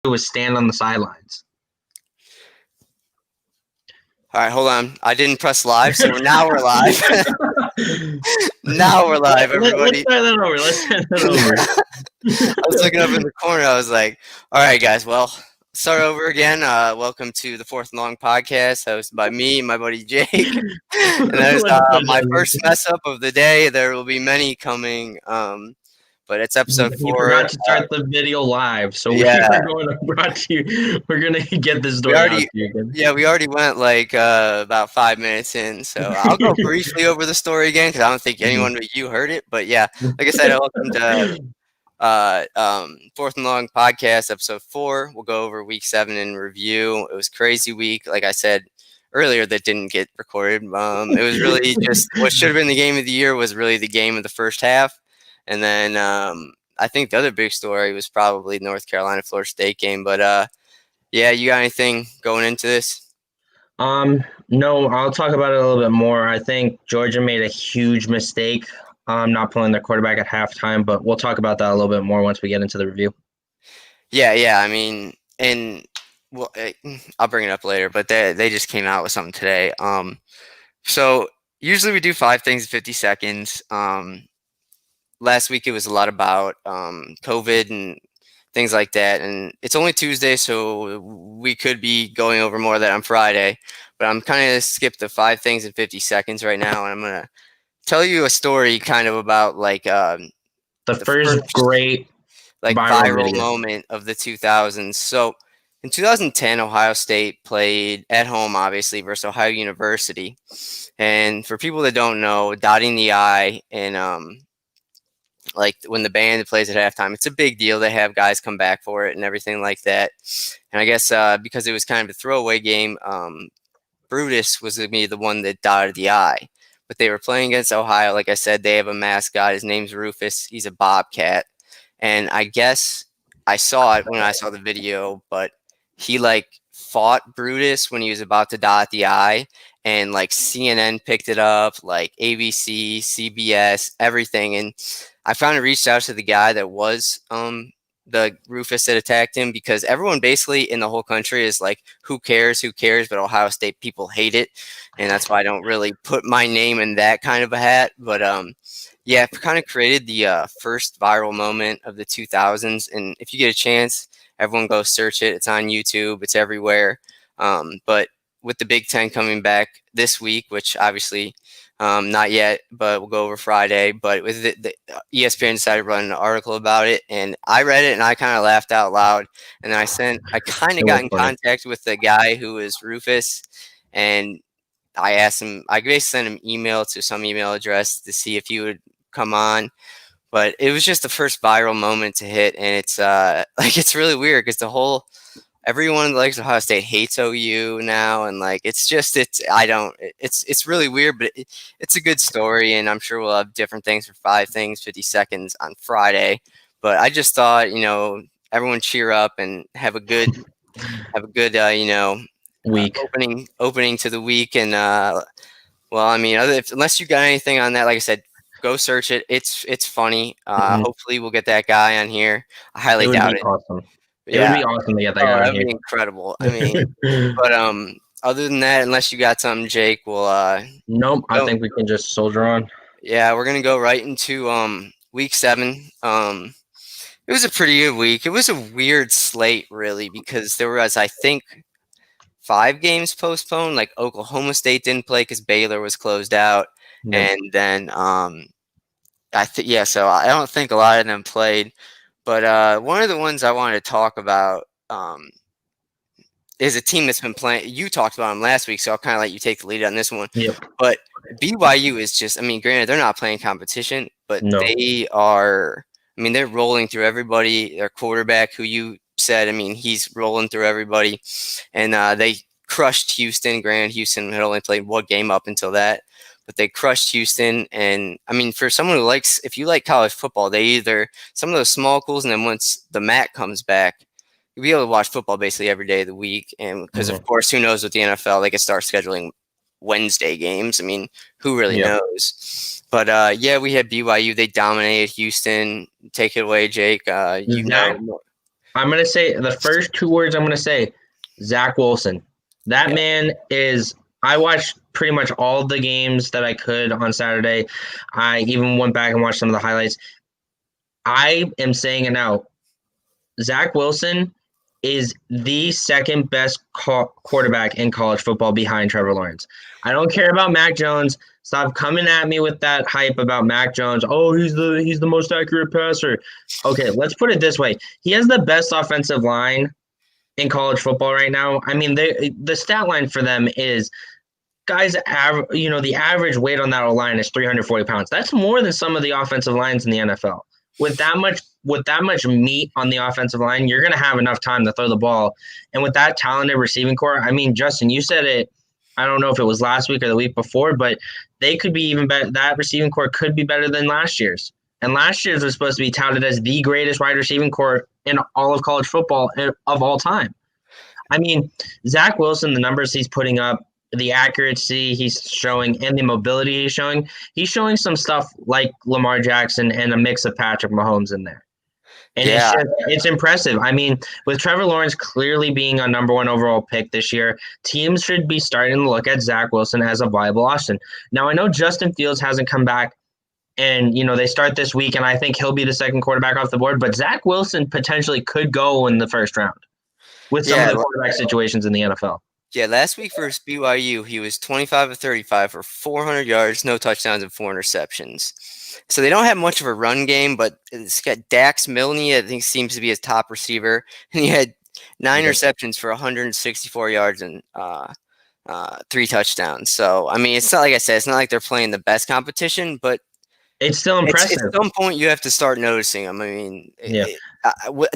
do is stand on the sidelines. All right, hold on. I didn't press live, so now we're live. Now we're live, everybody. Let's start that over. I was looking up in the corner. I was like, all right, guys, well, start over again. Welcome to the Fourth and Long podcast, hosted by me and my buddy Jake. And that is my first mess up of the day. There will be many coming, but it's episode 4. You forgot to start the video live, so yeah. we're going to get this story out to you again. Yeah, we already went like about 5 minutes in, so I'll go briefly over the story again because I don't think anyone but you heard it. But yeah, like I said, welcome to Fourth and Long podcast, episode 4. We'll go over week 7 in review. It was a crazy week, like I said earlier, that didn't get recorded. It was really just what should have been the game of the year was really the game of the first half. And then I think the other big story was probably North Carolina Florida State game. But yeah, you got anything going into this? No, I'll talk about it a little bit more. I think Georgia made a huge mistake not pulling their quarterback at halftime, but we'll talk about that a little bit more once we get into the review. Yeah. I mean, and well, I'll bring it up later, but they just came out with something today. So usually we do 5 things in 50 seconds. Last week it was a lot about COVID and things like that, and it's only Tuesday, so we could be going over more of that on Friday, but I'm kind of skip the 5 things in 50 seconds right now, and I'm going to tell you a story kind of about like the first great like viral moment of the 2000s. So in 2010, Ohio State played at home, obviously, versus Ohio University, and for people that don't know, dotting the I and like when the band plays at halftime, it's a big deal. They have guys come back for it and everything like that. And I guess because it was kind of a throwaway game, Brutus was going to be the one that dotted the I. But they were playing against Ohio. Like I said, they have a mascot. His name's Rufus. He's a bobcat. And I guess I saw it when I saw the video, but he like fought Brutus when he was about to dot the I. And like CNN picked it up, like ABC, CBS, everything. And I finally reached out to the guy that was the Rufus that attacked him, because everyone basically in the whole country is like, who cares, but Ohio State people hate it. And that's why I don't really put my name in that kind of a hat. But yeah, I've kind of created the first viral moment of the 2000s. And if you get a chance, everyone go search it. It's on YouTube. It's everywhere. But with the Big Ten coming back this week, which obviously not yet, but we'll go over Friday. But with the ESPN decided to run an article about it, and I read it and I kind of laughed out loud. And then I kind of got in contact with the guy who is Rufus, and I asked him. I basically sent him email to some email address to see if he would come on. But it was just the first viral moment to hit, and it's like it's really weird because everyone that likes Ohio State hates OU now, and like it's really weird, but it's a good story, and I'm sure we'll have different things for 5 things 50 seconds on Friday. But I just thought, everyone cheer up and have a good week opening to the week. And well, I mean, unless you got anything on that, like I said, go search it. It's funny. Hopefully we'll get that guy on here. I highly doubt it. Awesome. It would be awesome to get that guy. That would be incredible. I mean, but other than that, unless you got something, Jake, we'll nope. I think we can just soldier on. Yeah, we're gonna go right into week 7. It was a pretty good week. It was a weird slate, really, because there was, I think, 5 games postponed. Like Oklahoma State didn't play because Baylor was closed out, and then so I don't think a lot of them played. But one of the ones I wanted to talk about is a team that's been playing. You talked about them last week, so I'll kind of let you take the lead on this one. Yep. But BYU is just, I mean, granted, they're not playing competition, but they are, I mean, they're rolling through everybody. Their quarterback, who you said, I mean, he's rolling through everybody. And they crushed Houston. Granted, Houston had only played 1 game up until that. But they crushed Houston. And I mean, for someone who likes, if you like college football, they either some of those small schools, and then once the MAC comes back, you'll be able to watch football basically every day of the week. And because of course, who knows with the NFL, they can start scheduling Wednesday games. I mean, who really knows? But yeah, we had BYU. They dominated Houston. Take it away, Jake. I I'm gonna say the first two words I'm gonna say, Zach Wilson. That Yeah. man is. I watched pretty much all the games that I could on Saturday. I even went back and watched some of the highlights. I am saying it now. Zach Wilson is the second best quarterback in college football behind Trevor Lawrence. I don't care about Mac Jones. Stop coming at me with that hype about Mac Jones. Oh, he's the most accurate passer. Okay, let's put it this way. He has the best offensive line in college football right now. I mean, the stat line for them is guys, the average weight on that line is 340 pounds. That's more than some of the offensive lines in the NFL. With that much meat on the offensive line, you're going to have enough time to throw the ball. And with that talented receiving core, I mean, Justin, you said it. I don't know if it was last week or the week before, but they could be even better. That receiving core could be better than last year's. And last year's was supposed to be touted as the greatest wide receiving core in all of college football of all time. I mean, Zach Wilson, the numbers he's putting up, the accuracy he's showing, and the mobility he's showing some stuff like Lamar Jackson and a mix of Patrick Mahomes in there. And Yeah. it's impressive. I mean, with Trevor Lawrence clearly being a number one overall pick this year, teams should be starting to look at Zach Wilson as a viable option. Now, I know Justin Fields hasn't come back, and they start this week, and I think he'll be the second quarterback off the board, but Zach Wilson potentially could go in the first round with some of Yeah. the quarterback situations in the NFL. Yeah, last week versus BYU, he was 25 of 35 for 400 yards, no touchdowns, and 4 interceptions. So they don't have much of a run game, but it's got Dax Milne, I think, seems to be his top receiver, and he had 9 receptions for 164 yards and 3 touchdowns. So, I mean, it's not like I said, it's not like they're playing the best competition, but it's still impressive. At some point, you have to start noticing them. I mean, yeah.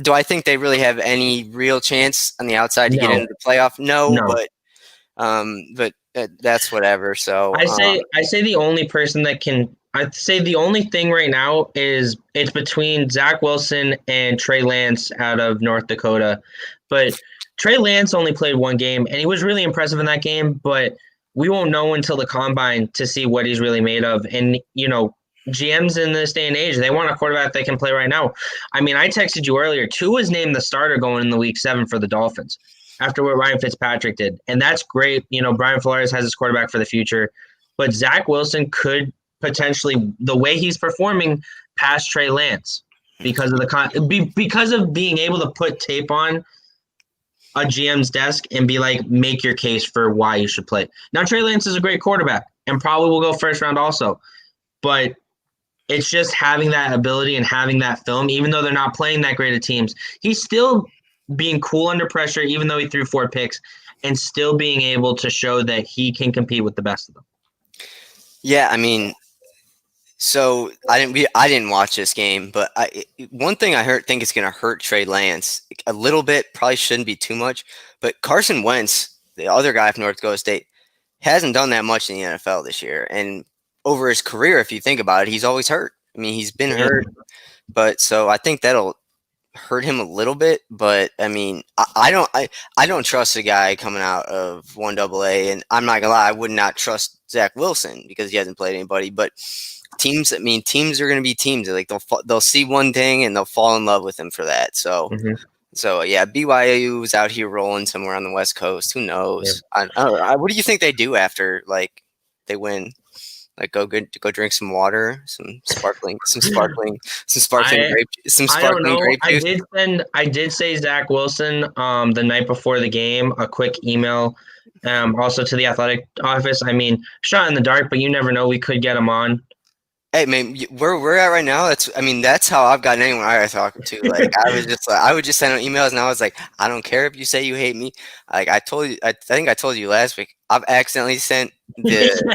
Do I think they really have any real chance on the outside to get into the playoff? No. But that's whatever. So I say the only person that can. I'd say the only thing right now is it's between Zach Wilson and Trey Lance out of North Dakota, but Trey Lance only played one game and he was really impressive in that game. But we won't know until the combine to see what he's really made of. And GMs in this day and age, they want a quarterback that can play right now. I mean, I texted you earlier. Tua was named the starter going into Week 7 for the Dolphins after what Ryan Fitzpatrick did. And that's great. Brian Flores has his quarterback for the future. But Zach Wilson could potentially, the way he's performing, pass Trey Lance because of being able to put tape on a GM's desk and be like, make your case for why you should play. Now, Trey Lance is a great quarterback and probably will go first round also. But it's just having that ability and having that film, even though they're not playing that great of teams. He's still being cool under pressure, even though he threw 4 picks, and still being able to show that he can compete with the best of them. Yeah, I mean, so I didn't watch this game, but one thing I think is going to hurt Trey Lance a little bit. Probably shouldn't be too much, but Carson Wentz, the other guy from North Dakota State, hasn't done that much in the NFL this year, and over his career, if you think about it, he's always hurt. I mean, he's been hurt, but so I think that'll hurt him a little bit. But I mean, I don't trust a guy coming out of 1AA, and I'm not gonna lie, I would not trust Zach Wilson because he hasn't played anybody. But teams are going to be teams. Like they'll see one thing and they'll fall in love with him for that. So. So yeah, BYU is out here rolling somewhere on the West Coast. Who knows? Yeah. What do you think they do after they win? Like go drink some water, some sparkling grape juice. I did say Zach Wilson the night before the game a quick email also to the athletic office. I mean, shot in the dark, but you never know, we could get him on. Hey man, where we're at right now, that's how I've gotten anyone I talk to. Like I would just send them emails, and I was like, I don't care if you say you hate me. Like I think I told you last week, I've accidentally sent I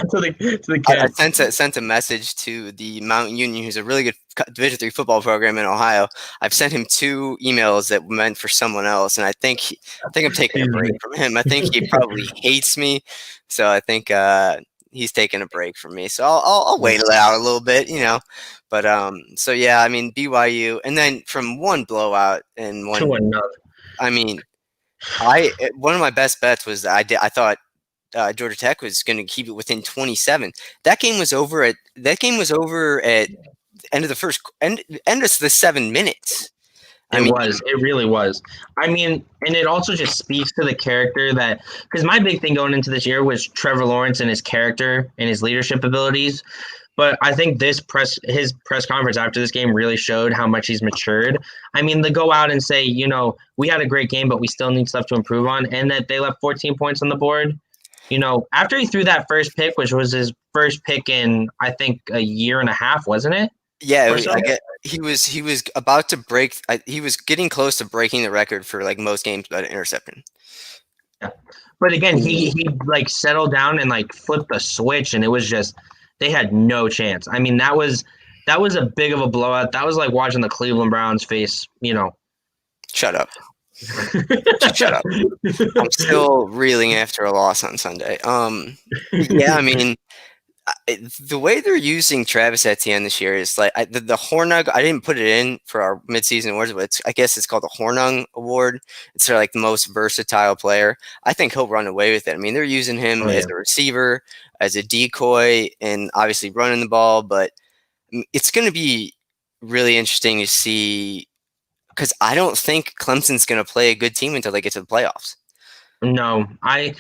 sent a message to the Mountain Union, who's a really good Division III football program in Ohio. I've sent him 2 emails that were meant for someone else, and I think I'm taking a break from him. I think he probably hates me, so I think he's taking a break from me. So I'll wait it out a little bit, But so yeah, I mean BYU, and then from one blowout and one. I mean, one of my best bets was I thought Georgia Tech was going to keep it within 27. That game was over at end of the first end of the 7 minutes. I It mean, was. It really was. I mean, and it also just speaks to the character that, because my big thing going into this year was Trevor Lawrence and his character and his leadership abilities. But I think his press conference after this game really showed how much he's matured. I mean, to go out and say, we had a great game, but we still need stuff to improve on, and that they left 14 points on the board. After he threw that first pick, which was his first pick in, I think, a year and a half, wasn't it? yeah, Or so? I get he was about to break. He was getting close to breaking the record for like most games without an interception. Yeah. But again, he like settled down and like flipped the switch, and it was just they had no chance. I mean, that was a big of a blowout. That was like watching the Cleveland Browns face. Shut up. Just shut up. I'm still reeling after a loss on Sunday. Yeah, I mean, the way they're using Travis Etienne this year is like the Hornung. I didn't put it in for our midseason awards, but I guess it's called the Hornung Award. It's sort of like the most versatile player. I think he'll run away with it. I mean, they're using him as a receiver, as a decoy, and obviously running the ball. But it's going to be really interesting to see because I don't think Clemson's going to play a good team until they get to the playoffs. No, I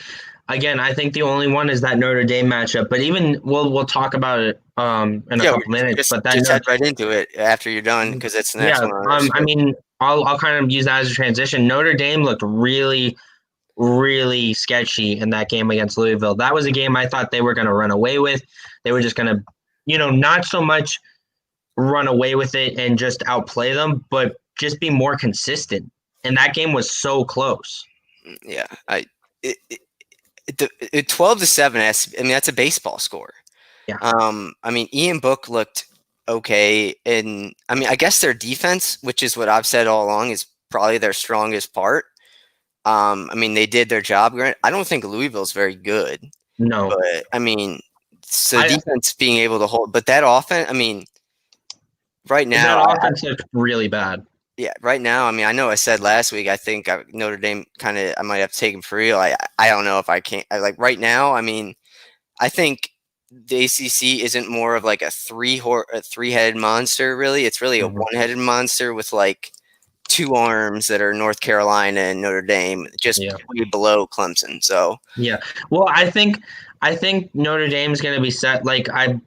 think the only one is that Notre Dame matchup. But even we'll talk about it in a couple minutes. But just head right into it after you're done because it's the next one. I mean, I'll kind of use that as a transition. Notre Dame looked really, really sketchy in that game against Louisville. That was a game I thought they were going to run away with. They were just going to, not so much run away with it and just outplay them, but just be more consistent. And that game was so close. Yeah, 12-7. I mean, that's a baseball score. Yeah. I mean, Ian Book looked okay, and I mean, I guess their defense, which is what I've said all along, is probably their strongest part. I mean, they did their job. I don't think Louisville's very good. No, but I mean, so defense being able to hold, but that offense, I mean, right now, that offense looked really bad. Yeah, right now, I mean, I know I said last week, I think Notre Dame I might have to take him for real. I don't know if I can't. Like right now, I mean, I think the ACC isn't more of like a three-headed monster, really. It's really a one-headed monster with like two arms that are North Carolina and Notre Dame, just way below Clemson. So yeah, well, I think Notre Dame's going to be set. Like I'm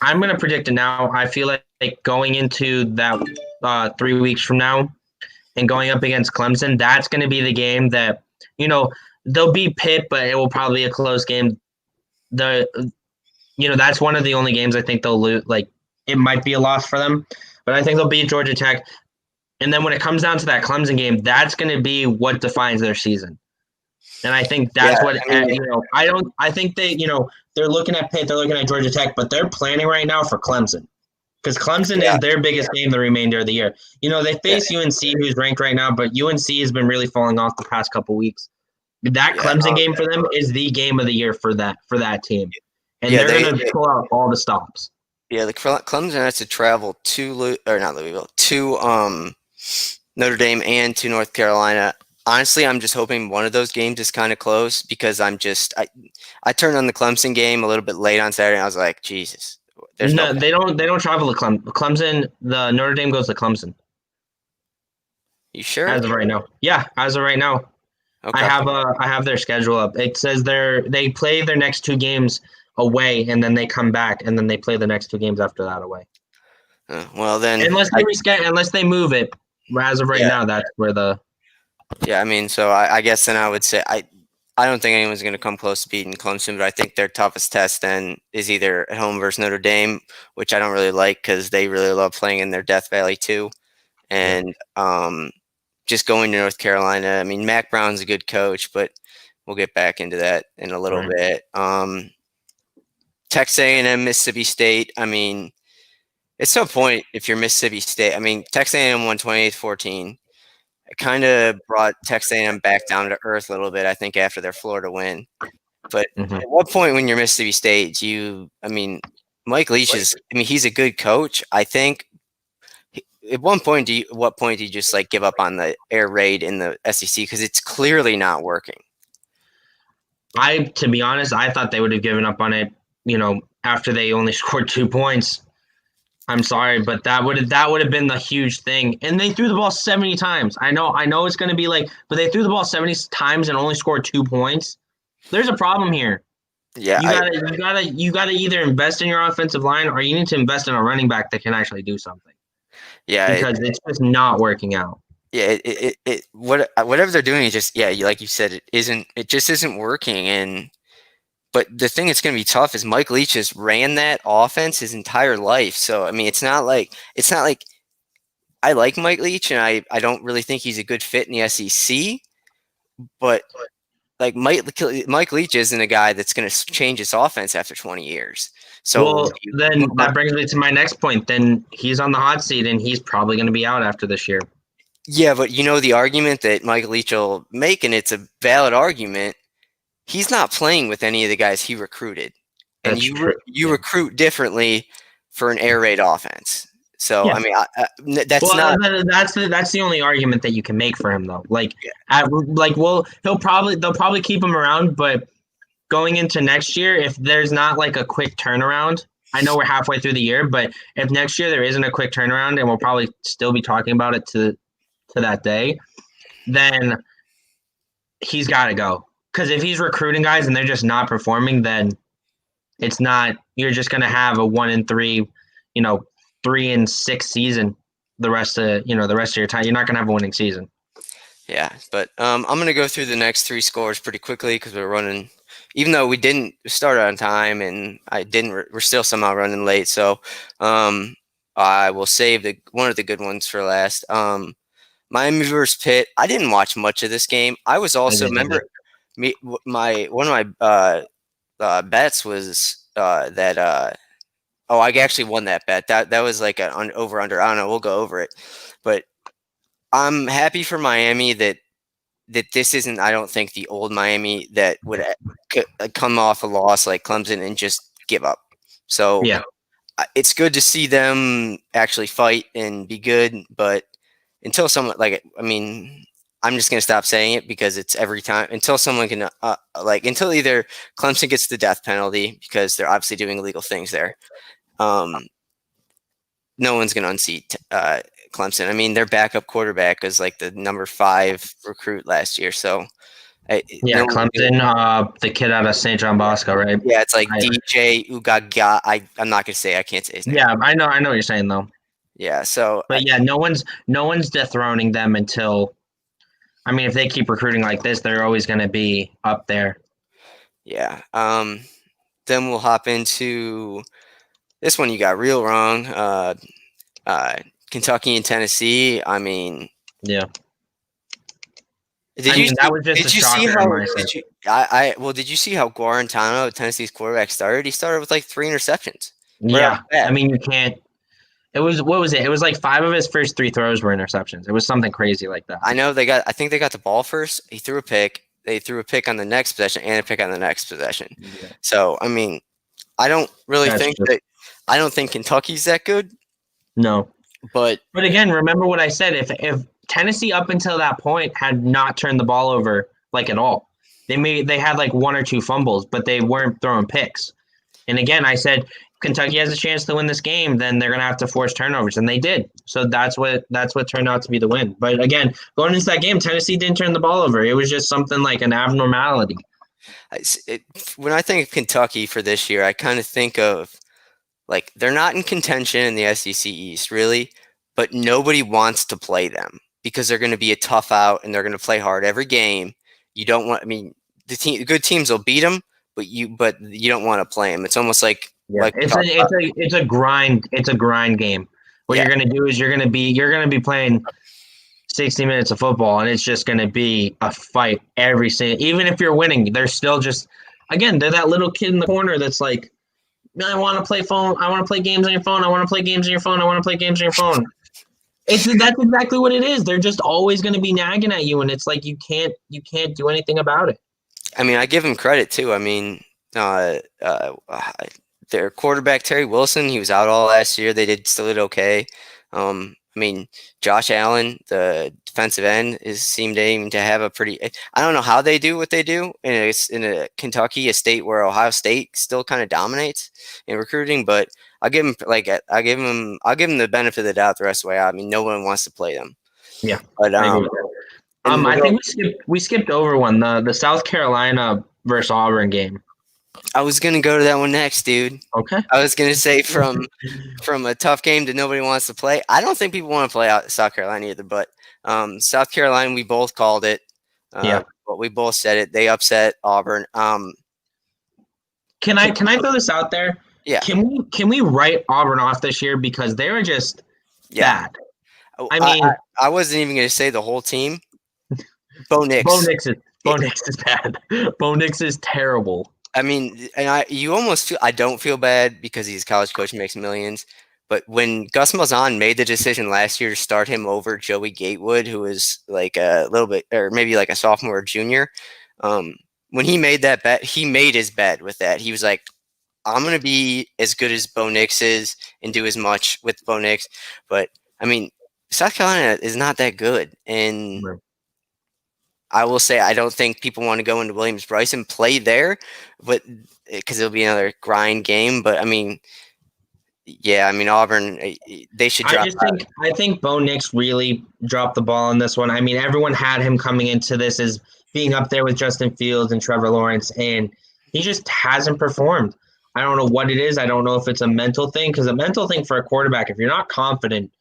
going to predict it now. I feel like going into that 3 weeks from now and going up against Clemson, that's going to be the game that, they'll beat Pitt, but it will probably be a close game. That's one of the only games I think they'll lose. Like it might be a loss for them, but I think they'll beat Georgia Tech. And then when it comes down to that Clemson game, that's going to be what defines their season. And I think that's I think they're looking at Pitt, they're looking at Georgia Tech, but they're planning right now for Clemson. Because Clemson is their biggest game the remainder of the year. They face UNC, who's ranked right now, but UNC has been really falling off the past couple weeks. That Clemson game for them is the game of the year for that team. And they're going to pull out all the stops. Yeah, the Clemson has to travel to Notre Dame and to North Carolina. Honestly, I'm just hoping one of those games is kind of close because I turned on the Clemson game a little bit late on Saturday and I was like, Jesus. No, they don't travel to Clemson. The Notre Dame goes to Clemson. You sure? As of right now. Yeah, as of right now. Okay. I have their schedule up. It says they play their next two games away and then they come back and then they play the next two games after that away. Well then unless they move it. As of right now, that's where the I mean, so I guess then I would say I don't think anyone's going to come close to beating Clemson, but I think their toughest test then is either at home versus Notre Dame, which I don't really like because they really love playing in their Death Valley too, and just going to North Carolina. I mean, Mac Brown's a good coach, but we'll get back into that in a little bit. Texas A&M, Mississippi State. I mean, it's no point if you're Mississippi State. I mean, Texas A&M won 28-14. It kind of brought Texas A&M back down to earth a little bit, I think, after their Florida win. But at what point when you're Mississippi State, Mike Leach he's a good coach. I think at what point do you just like give up on the air raid in the SEC because it's clearly not working? To be honest, I thought they would have given up on it, after they only scored 2 points. I'm sorry, but that would have been the huge thing. And they threw the ball 70 times. I know it's going to be like, but they threw the ball 70 times and only scored 2 points. There's a problem here. Yeah, You gotta either invest in your offensive line or you need to invest in a running back that can actually do something yeah, because it's just not working out. yeah. Whatever they're doing is just like you said, it just isn't working. And but the thing that's going to be tough is Mike Leach just ran that offense his entire life. So I mean, it's not like I like Mike Leach, and I don't really think he's a good fit in the SEC. But like Mike Leach isn't a guy that's going to change his offense after 20 years. So Well, then that brings me to my next point. Then he's on the hot seat and he's probably going to be out after this year. yeah, but the argument that Mike Leach will make, and it's a valid argument. He's not playing with any of the guys he recruited, and That's true. you Yeah. recruit differently for an air raid offense. So Yeah. I mean, that's Well, not. that's the only argument that you can make for him though. Well, they'll probably keep him around, but going into next year, if there's not like a quick turnaround, I know we're halfway through the year, but if next year there isn't a quick turnaround, and we'll probably still be talking about it to that day, then he's got to go. Because if he's recruiting guys and they're just not performing, then it's not. You're just going to have a 1-3, 3-6 season. The rest of your time, you're not going to have a winning season. Yeah, but I'm going to go through the next three scores pretty quickly because we're running. Even though we didn't start on time, and we're still somehow running late. So I will save one of the good ones for last. Miami versus Pitt. I didn't watch much of this game. I was also remember one of my bets was that I actually won that bet. That was like an over under. I don't know. We'll go over it, but I'm happy for Miami that this isn't. I don't think the old Miami that would come off a loss like Clemson and just give up. So Yeah, it's good to see them actually fight and be good, but until someone I'm just gonna stop saying it because it's every time until someone can until either Clemson gets the death penalty because they're obviously doing illegal things there. No one's gonna unseat Clemson. I mean, their backup quarterback is like the number 5 recruit last year, so yeah. Clemson, the kid out of St. John Bosco, right? yeah, it's like I, DJ Ugaga. I'm not gonna say. I can't say his name. yeah, I know what you're saying though. Yeah, so But yeah, no one's dethroning them until. I mean, if they keep recruiting like this, they're always going to be up there. yeah. Then we'll hop into this one. You got real wrong. Kentucky and Tennessee. I mean, Yeah. That was just a you see shocker how? on my side. Did you see how Guarantano, Tennessee's quarterback, started? He started with like 3 interceptions. Yeah, I mean, you can't. It was what was it? It was like 5 of his first 3 throws were interceptions. It was something crazy like that. I know I think they got the ball first. He threw a pick. They threw a pick on the next possession and a pick on the next possession. Yeah. So I mean, I don't really That's think true. that. I don't think Kentucky's that good. No, But again, remember what I said. If Tennessee up until that point had not turned the ball over like at all, they had like 1 or 2 fumbles, but they weren't throwing picks. And again, I said Kentucky has a chance to win this game, then they're going to have to force turnovers, and they did. So that's what turned out to be the win. But again, going into that game, Tennessee didn't turn the ball over. It was just something like an abnormality. when I think of Kentucky for this year, I kind of think of like they're not in contention in the SEC East really, but nobody wants to play them because they're going to be a tough out and they're going to play hard every game. You don't want. I mean, the good teams will beat them, but you don't want to play them. It's almost like It's a grind. It's a grind game. What Yeah. you're going to do is you're going to be playing 60 minutes of football, and it's just going to be a fight every single. Even if you're winning, they're still just. Again, they're that little kid in the corner that's like, I want to play phone. I want to play games on your phone. I want to play games on your phone. I want to play games on your phone. That's exactly what it is. They're just always going to be nagging at you, and it's like you can't do anything about it. I mean, I give them credit too. I mean, their quarterback Terry Wilson, he was out all last year. They still did okay. I I mean, Josh Allen, the defensive end, seemed aiming to have a pretty. I don't know how they do what they do in a Kentucky, a state where Ohio State still kind of dominates in recruiting. But I'll give them the benefit of the doubt the rest of the way out. I mean, no one wants to play them. Yeah, But I agree with that. I think we skipped over one, the South Carolina versus Auburn game. I was gonna go to that one next, dude. Okay. I was gonna say from a tough game that nobody wants to play. I don't think people want to play out South Carolina either, but South Carolina, we both called it. Yeah. But we both said it. They upset Auburn. Can I throw this out there? Yeah. Can we write Auburn off this year because they were just bad? I mean, I wasn't even gonna say the whole team. Bo Nix. Bo Nix is bad. Bo Nix is terrible. I mean, and I don't feel bad because he's a college coach and makes millions. But when Gus Malzahn made the decision last year to start him over Joey Gatewood, who was like a little bit, or maybe like a sophomore or junior, when he made that bet, he made his bet with that. He was like, I'm going to be as good as Bo Nix is and do as much with Bo Nix. But, I mean, South Carolina is not that good. And I will say I don't think people want to go into Williams-Brice and play there, but because it'll be another grind game. But, I mean, yeah, I mean, Auburn, they should drop. I think Bo Nix really dropped the ball on this one. I mean, everyone had him coming into this as being up there with Justin Fields and Trevor Lawrence, and he just hasn't performed. I don't know what it is. I don't know if it's a mental thing, because a mental thing for a quarterback, if you're not confident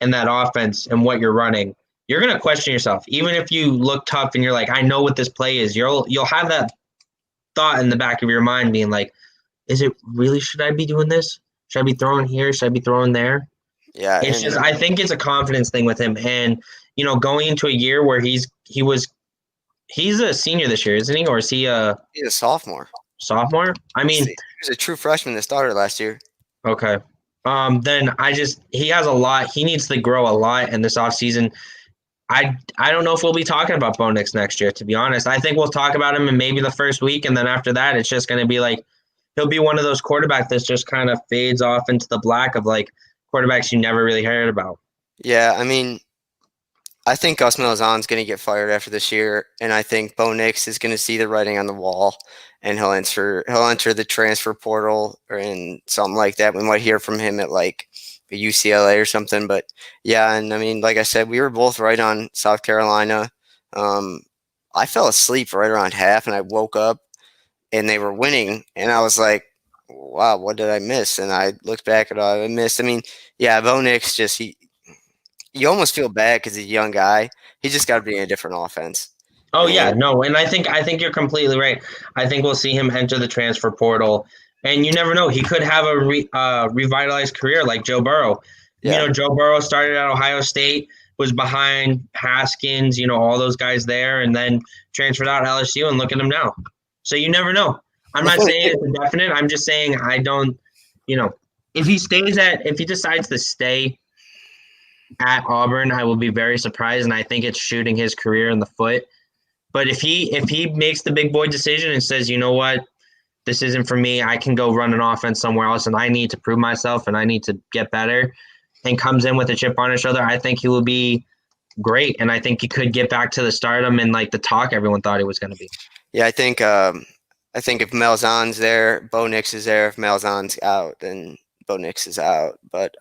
in that offense and what you're running, you're going to question yourself. Even if you look tough and you're like, I know what this play is, you'll have that thought in the back of your mind being like, is it really, should I be doing this? Should I be throwing here? Should I be throwing there? Yeah. It's just, I think it's a confidence thing with him. And, you know, going into a year where he's a senior this year, isn't he? Or is he he's a sophomore. Sophomore? I mean, he was a true freshman that started last year. Okay. Then he has a lot. He needs to grow a lot in this offseason. I don't know if we'll be talking about Bo Nix next year, to be honest. I think we'll talk about him in maybe the first week, and then after that, it's just going to be like he'll be one of those quarterbacks that just kind of fades off into the black of like quarterbacks you never really heard about. Yeah, I mean, I think Gus Malzahn's going to get fired after this year, and I think Bo Nix is going to see the writing on the wall, and he'll enter the transfer portal or in something like that. We might hear from him at like the UCLA or something. But yeah, and I mean, like I said, we were both right on South Carolina. I fell asleep right around half, and I woke up, and they were winning, and I was like, wow, what did I miss? And I looked back at all I missed. I mean, yeah, Bo Nix just you almost feel bad because he's a young guy. He just got to be in a different offense. Oh yeah, no, and I think you're completely right. I think we'll see him enter the transfer portal, and you never know. He could have a revitalized career like Joe Burrow. Yeah. You know, Joe Burrow started at Ohio State, was behind Haskins, you know, all those guys there, and then transferred out to LSU, and look at him now. So you never know. I'm not saying it's a definite. I'm just saying I don't, you know, if he decides to stay at Auburn, I will be very surprised, and I think it's shooting his career in the foot. But if he makes the big boy decision and says, you know what, this isn't for me, I can go run an offense somewhere else, and I need to prove myself, and I need to get better, and comes in with a chip on his shoulder, I think he will be great, and I think he could get back to the stardom and like the talk everyone thought he was going to be. Yeah, I think if Malzahn's there, Bo Nix is there. If Malzahn's out, then Bo Nix is out. But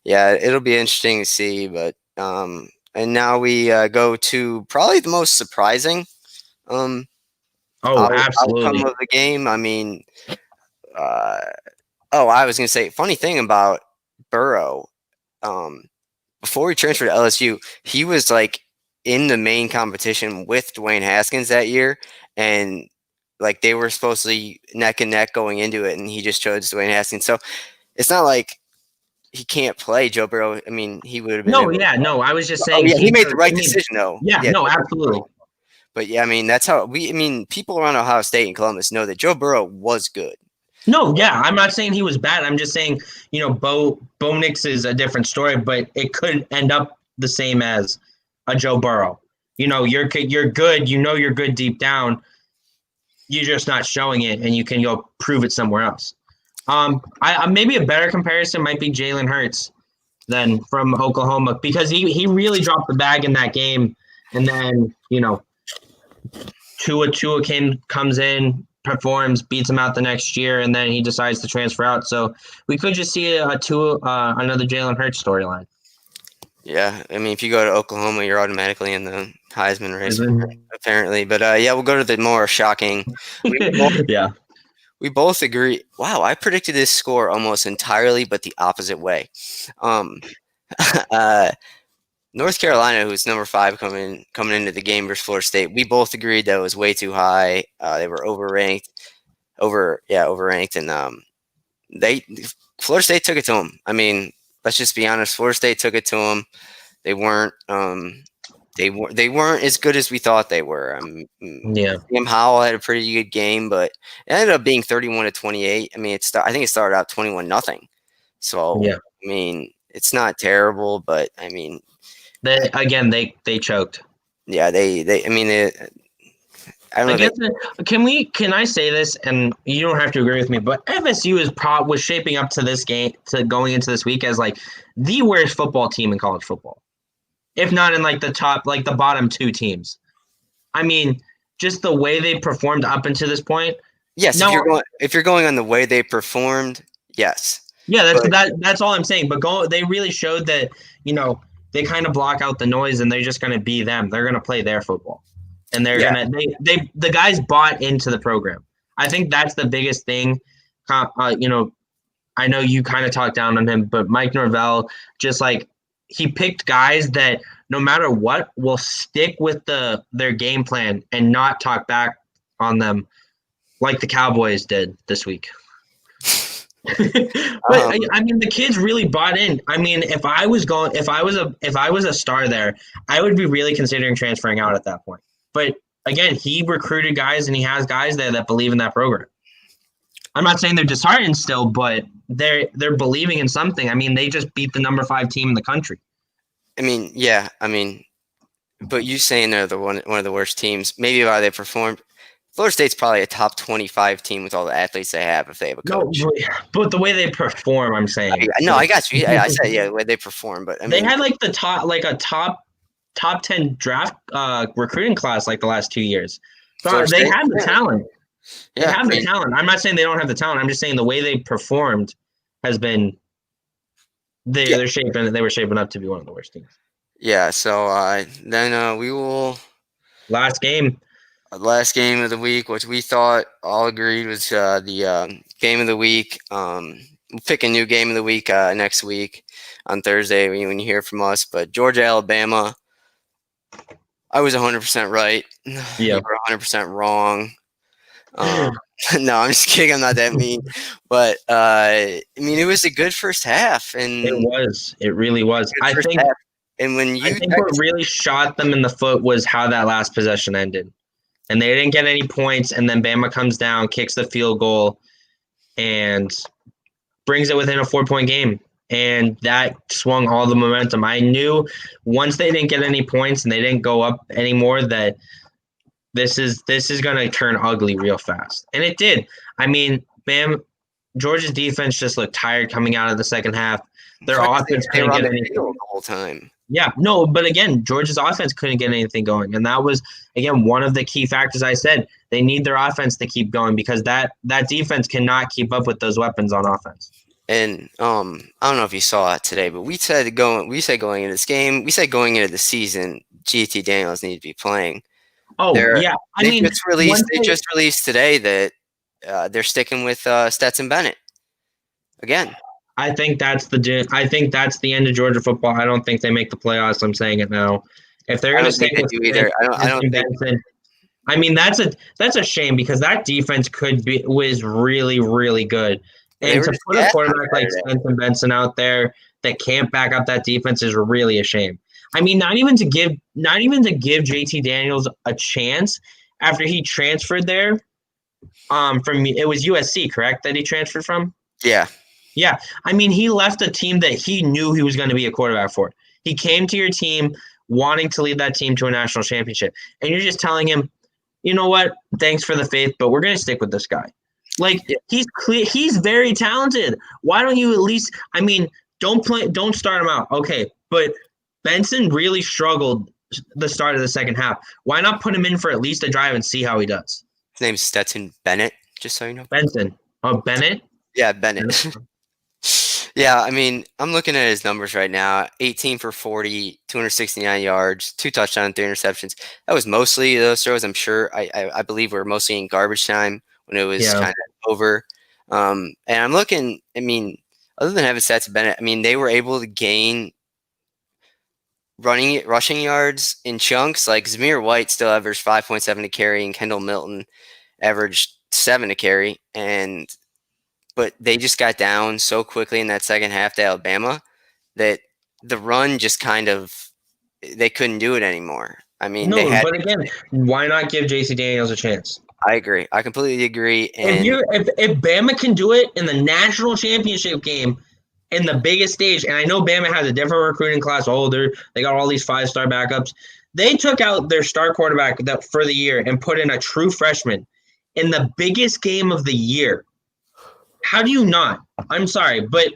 yeah, it'll be interesting to see. But and now we go to probably the most surprising Absolutely. outcome of the game. I mean, I was going to say, funny thing about Burrow, before he transferred to LSU, he was like in the main competition with Dwayne Haskins that year, and like they were supposed to be neck and neck going into it, and he just chose Dwayne Haskins. So it's not like he can't play Joe Burrow. I mean, he would have been. I was just saying. He made the right decision, though. Yeah, no, absolutely. But yeah, I mean, that's how people around Ohio State and Columbus know that Joe Burrow was good. No, yeah, I'm not saying he was bad. I'm just saying, you know, Bo Nix is a different story, but it could end up the same as a Joe Burrow. You know, you're good. You know, you're good deep down. You're just not showing it, and you can go prove it somewhere else. I maybe a better comparison might be Jalen Hurts. than from Oklahoma because he really dropped the bag in that game. And then, Tua comes in, performs, beats him out the next year, and then he decides to transfer out. So we could just see another Jalen Hurts storyline. Yeah, I mean, if you go to Oklahoma, you're automatically in the Heisman race, Heisman. apparently. But we'll go to the more shocking. Yeah. We both agree. Wow, I predicted this score almost entirely, but the opposite way. North Carolina, who's number 5 coming into the game versus Florida State, we both agreed that it was way too high. They were overranked, and Florida State took it to them. I mean, let's just be honest. Florida State took it to them. They weren't. They weren't as good as we thought they were. Yeah. Sam Howell had a pretty good game, but it ended up being 31-28. I mean, I think it started out 21-0. So yeah. I mean, it's not terrible, but I mean, they choked. Yeah, I mean, I don't know. Can I say this? And you don't have to agree with me, but FSU was shaping up to this game, to going into this week as like the worst football team in college football, if not in like the top, like the bottom 2 teams. I mean, just the way they performed up until this point. Yes, if you're going on the way they performed, yes. Yeah, that's all I'm saying. But they really showed that they kind of block out the noise and they're just going to be them. They're going to play their football. And they're the guys bought into the program. I think that's the biggest thing. I know you kind of talked down on him, but Mike Norvell, just like he picked guys that no matter what will stick with their game plan and not talk back on them like the Cowboys did this week. But I mean, the kids really bought in. I mean, if I was a star there, I would be really considering transferring out at that point. But again, he recruited guys and he has guys there that believe in that program. I'm not saying they're disheartened still, but they're believing in something. I mean, they just beat the number 5 team in the country. I mean, yeah. I mean, but you saying they're one of the worst teams, maybe why they performed. Florida State's probably a top 25 team with all the athletes they have if they have a coach. No, but the way they perform, I'm saying. I got you. I said the way they perform, but they had like a top 10 draft recruiting class like the last 2 years. So they have the talent. They have the talent. I'm not saying they don't have the talent. I'm just saying the way they performed has been they were shaping up to be one of the worst teams. Yeah, so then we will last game of the week, which we thought all agreed was the game of the week. We'll pick a new game of the week next week on Thursday when you hear from us. But Georgia, Alabama, I was 100% right. Yeah, you were 100% wrong. No, I'm just kidding. I'm not that mean. But I mean, it was a good first half, and it really was. I think what really shot them in the foot was how that last possession ended. And they didn't get any points, and then Bama comes down, kicks the field goal, and brings it within a 4-point game. And that swung all the momentum. I knew once they didn't get any points and they didn't go up anymore that this is going to turn ugly real fast. And it did. I mean, Georgia's defense just looked tired coming out of the second half. Their offense couldn't get anything the whole time. Yeah, no, but again, Georgia's offense couldn't get anything going. And that was, again, one of the key factors I said. They need their offense to keep going because that defense cannot keep up with those weapons on offense. And I don't know if you saw it today, but we said going into this game, we said going into the season, JT Daniels needed to be playing. Oh, yeah. They just released today that they're sticking with Stetson Bennett again. I think that's the end of Georgia football. I don't think they make the playoffs. I'm saying it now. If they're going to stick with either, I don't think. I mean, that's a shame because that defense was really, really good. And to put a quarterback like Stetson Benson out there that can't back up that defense is really a shame. I mean, not even to give JT Daniels a chance after he transferred there. It was USC, correct? That he transferred from? Yeah. Yeah, I mean, he left a team that he knew he was going to be a quarterback for. He came to your team wanting to lead that team to a national championship. And you're just telling him, you know what, thanks for the faith, but we're going to stick with this guy. Like, he's very talented. Why don't you at least – I mean, Don't start him out. Okay, but Benson really struggled the start of the second half. Why not put him in for at least a drive and see how he does? His name's Stetson Bennett, just so you know. Benson. Oh, Bennett? Yeah, Bennett. Yeah, I mean, I'm looking at his numbers right now. 18 for 40, 269 yards, 2 touchdowns, 3 interceptions. That was mostly those throws. I'm sure. I believe were mostly in garbage time when it was Yeah. kind of over. And I'm looking. I mean, other than having Stetson Bennett, I mean, they were able to gain rushing yards in chunks. Like Zamir White still averaged 5.7 to carry, and Kendall Milton averaged 7 to carry. But they just got down so quickly in that second half to Alabama that the run just kind of they couldn't do it anymore. I mean, they No, had. but again, why not give JC Daniels a chance? I agree. I completely agree. If And you if Bama can do it in the national championship game in the biggest stage, and I know Bama has a different recruiting class, older, they got all these 5-star backups. They took out their star quarterback for the year and put in a true freshman in the biggest game of the year. How do you not? I'm sorry, but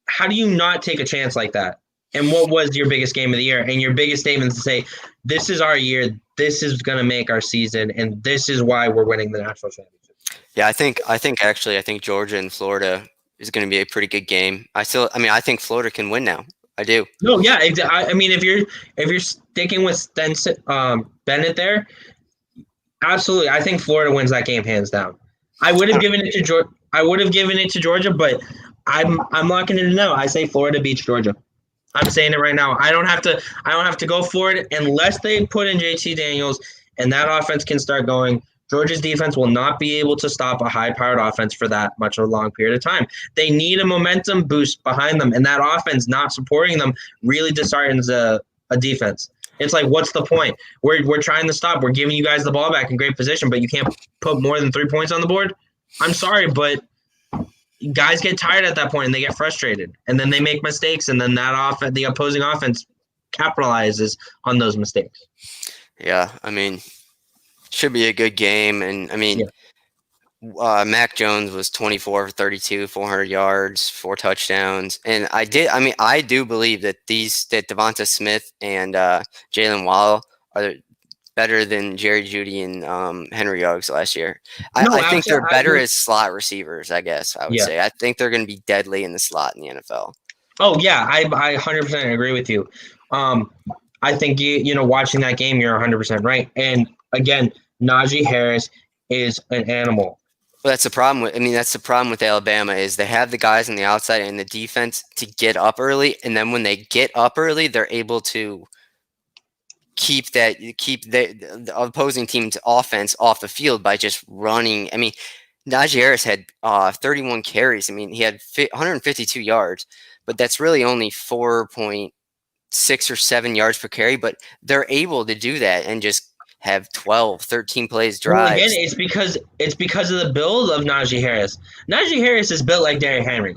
how do you not take a chance like that? And what was your biggest game of the year? And your biggest statement to say, this is our year, this is going to make our season, and this is why we're winning the national championship. yeah, I think Georgia and Florida is going to be a pretty good game. I I think Florida can win now. I do. No, yeah, I mean, if you're sticking with Stenson, Bennett there, absolutely, I think Florida wins that game hands down. I would have given it to Georgia. I would have given it to Georgia, but I'm locking it in now. I say Florida beats Georgia. I'm saying it right now. I don't have to go for it unless they put in JT Daniels and that offense can start going. Georgia's defense will not be able to stop a high-powered offense for that much of a long period of time. They need a momentum boost behind them, and that offense not supporting them really disheartens a defense. It's like, what's the point? We're trying to stop. We're giving you guys the ball back in great position, but you can't put more than 3 points on the board? I'm sorry, but guys get tired at that point and they get frustrated, and then they make mistakes, and then the opposing offense capitalizes on those mistakes. Yeah, I mean, should be a good game, and I mean, Yeah. Mac Jones was 24 for 32, 400 yards, 4 touchdowns, and I do believe that Devonta Smith and Jalen Waddle are better than Jerry Jeudy and Henry Ruggs last year. No, I think they're better absolutely. as slot receivers, I guess I would Yeah. say. I think they're going to be deadly in the slot in the NFL. Oh yeah, I 100% agree with you. I think watching that game, you're 100% right. And again, Najee Harris is an animal. Well, that's the problem that's the problem with Alabama is they have the guys on the outside and the defense to get up early, and then when they get up early, they're able to keep the opposing team's offense off the field by just running. I mean, Najee Harris had 31 carries. I mean, he had 152 yards, but that's really only 4.6 or 7 yards per carry. But they're able to do that and just have 12, 13 plays drives. Well, again, it's because of the build of Najee Harris. Najee Harris is built like Derrick Henry.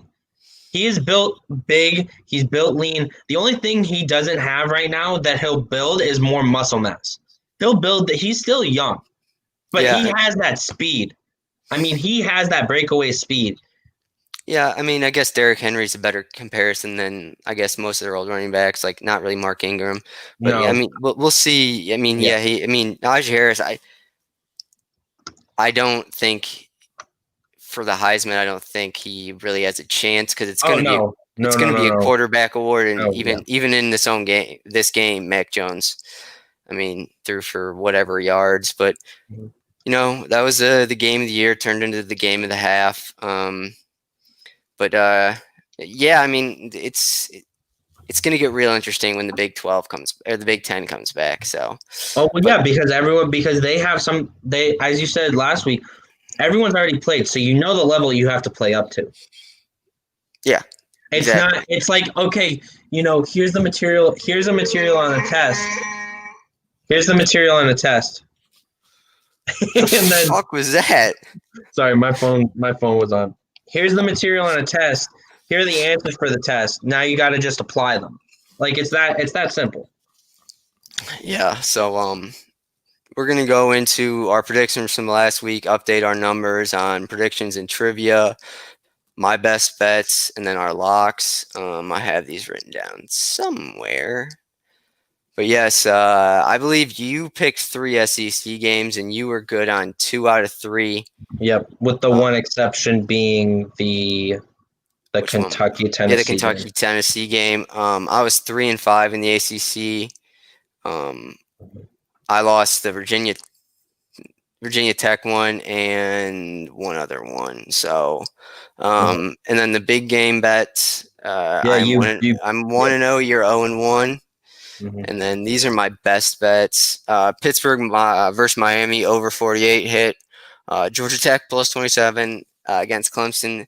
He is built big. He's built lean. The only thing he doesn't have right now that he'll build is more muscle mass. He'll build that. He's still young, but Yeah. he has that speed. I mean, he has that breakaway speed. Yeah, I mean, I guess Derrick Henry's a better comparison than I guess most of their old running backs, like not really Mark Ingram. But No. yeah, I mean, we'll see. I mean, Najee Harris, I don't think for the Heisman, I don't think he really has a chance because it's going to be a quarterback award, and even in this game, Mac Jones, I mean, threw for whatever yards, but that was the game of the year turned into the game of the half. But yeah, I mean, it's going to get real interesting when the Big 12 or the Big 10 comes back. So, because they have as you said last week, everyone's already played, so you know the level you have to play up to. Yeah, it's exactly. not. It's like, okay, here's the material. Here's the material on a test. Here's the material on a test. And then, fuck was that? Sorry, my phone was on. Here's the material on a test. Here are the answers for the test. Now you got to just apply them. Like it's that simple. Yeah. So we're gonna go into our predictions from last week. Update our numbers on predictions and trivia. my best bets, and then our locks. I have these written down somewhere. But yes, I believe you picked 3 SEC games, and you were good on 2 out of 3. Yep, with the Uh, one exception being the which one? Kentucky Yeah, the Tennessee game. Kentucky Tennessee game. I was 3-5 in the ACC. Um, I lost the Virginia Tech one and one other one. So, Mhm. and then the big game bets. Yeah, I'm one yep. and 0. You're 0-1. Mhm. And then these are my best bets. Pittsburgh versus Miami over 48 hit. Georgia Tech plus 27 against Clemson.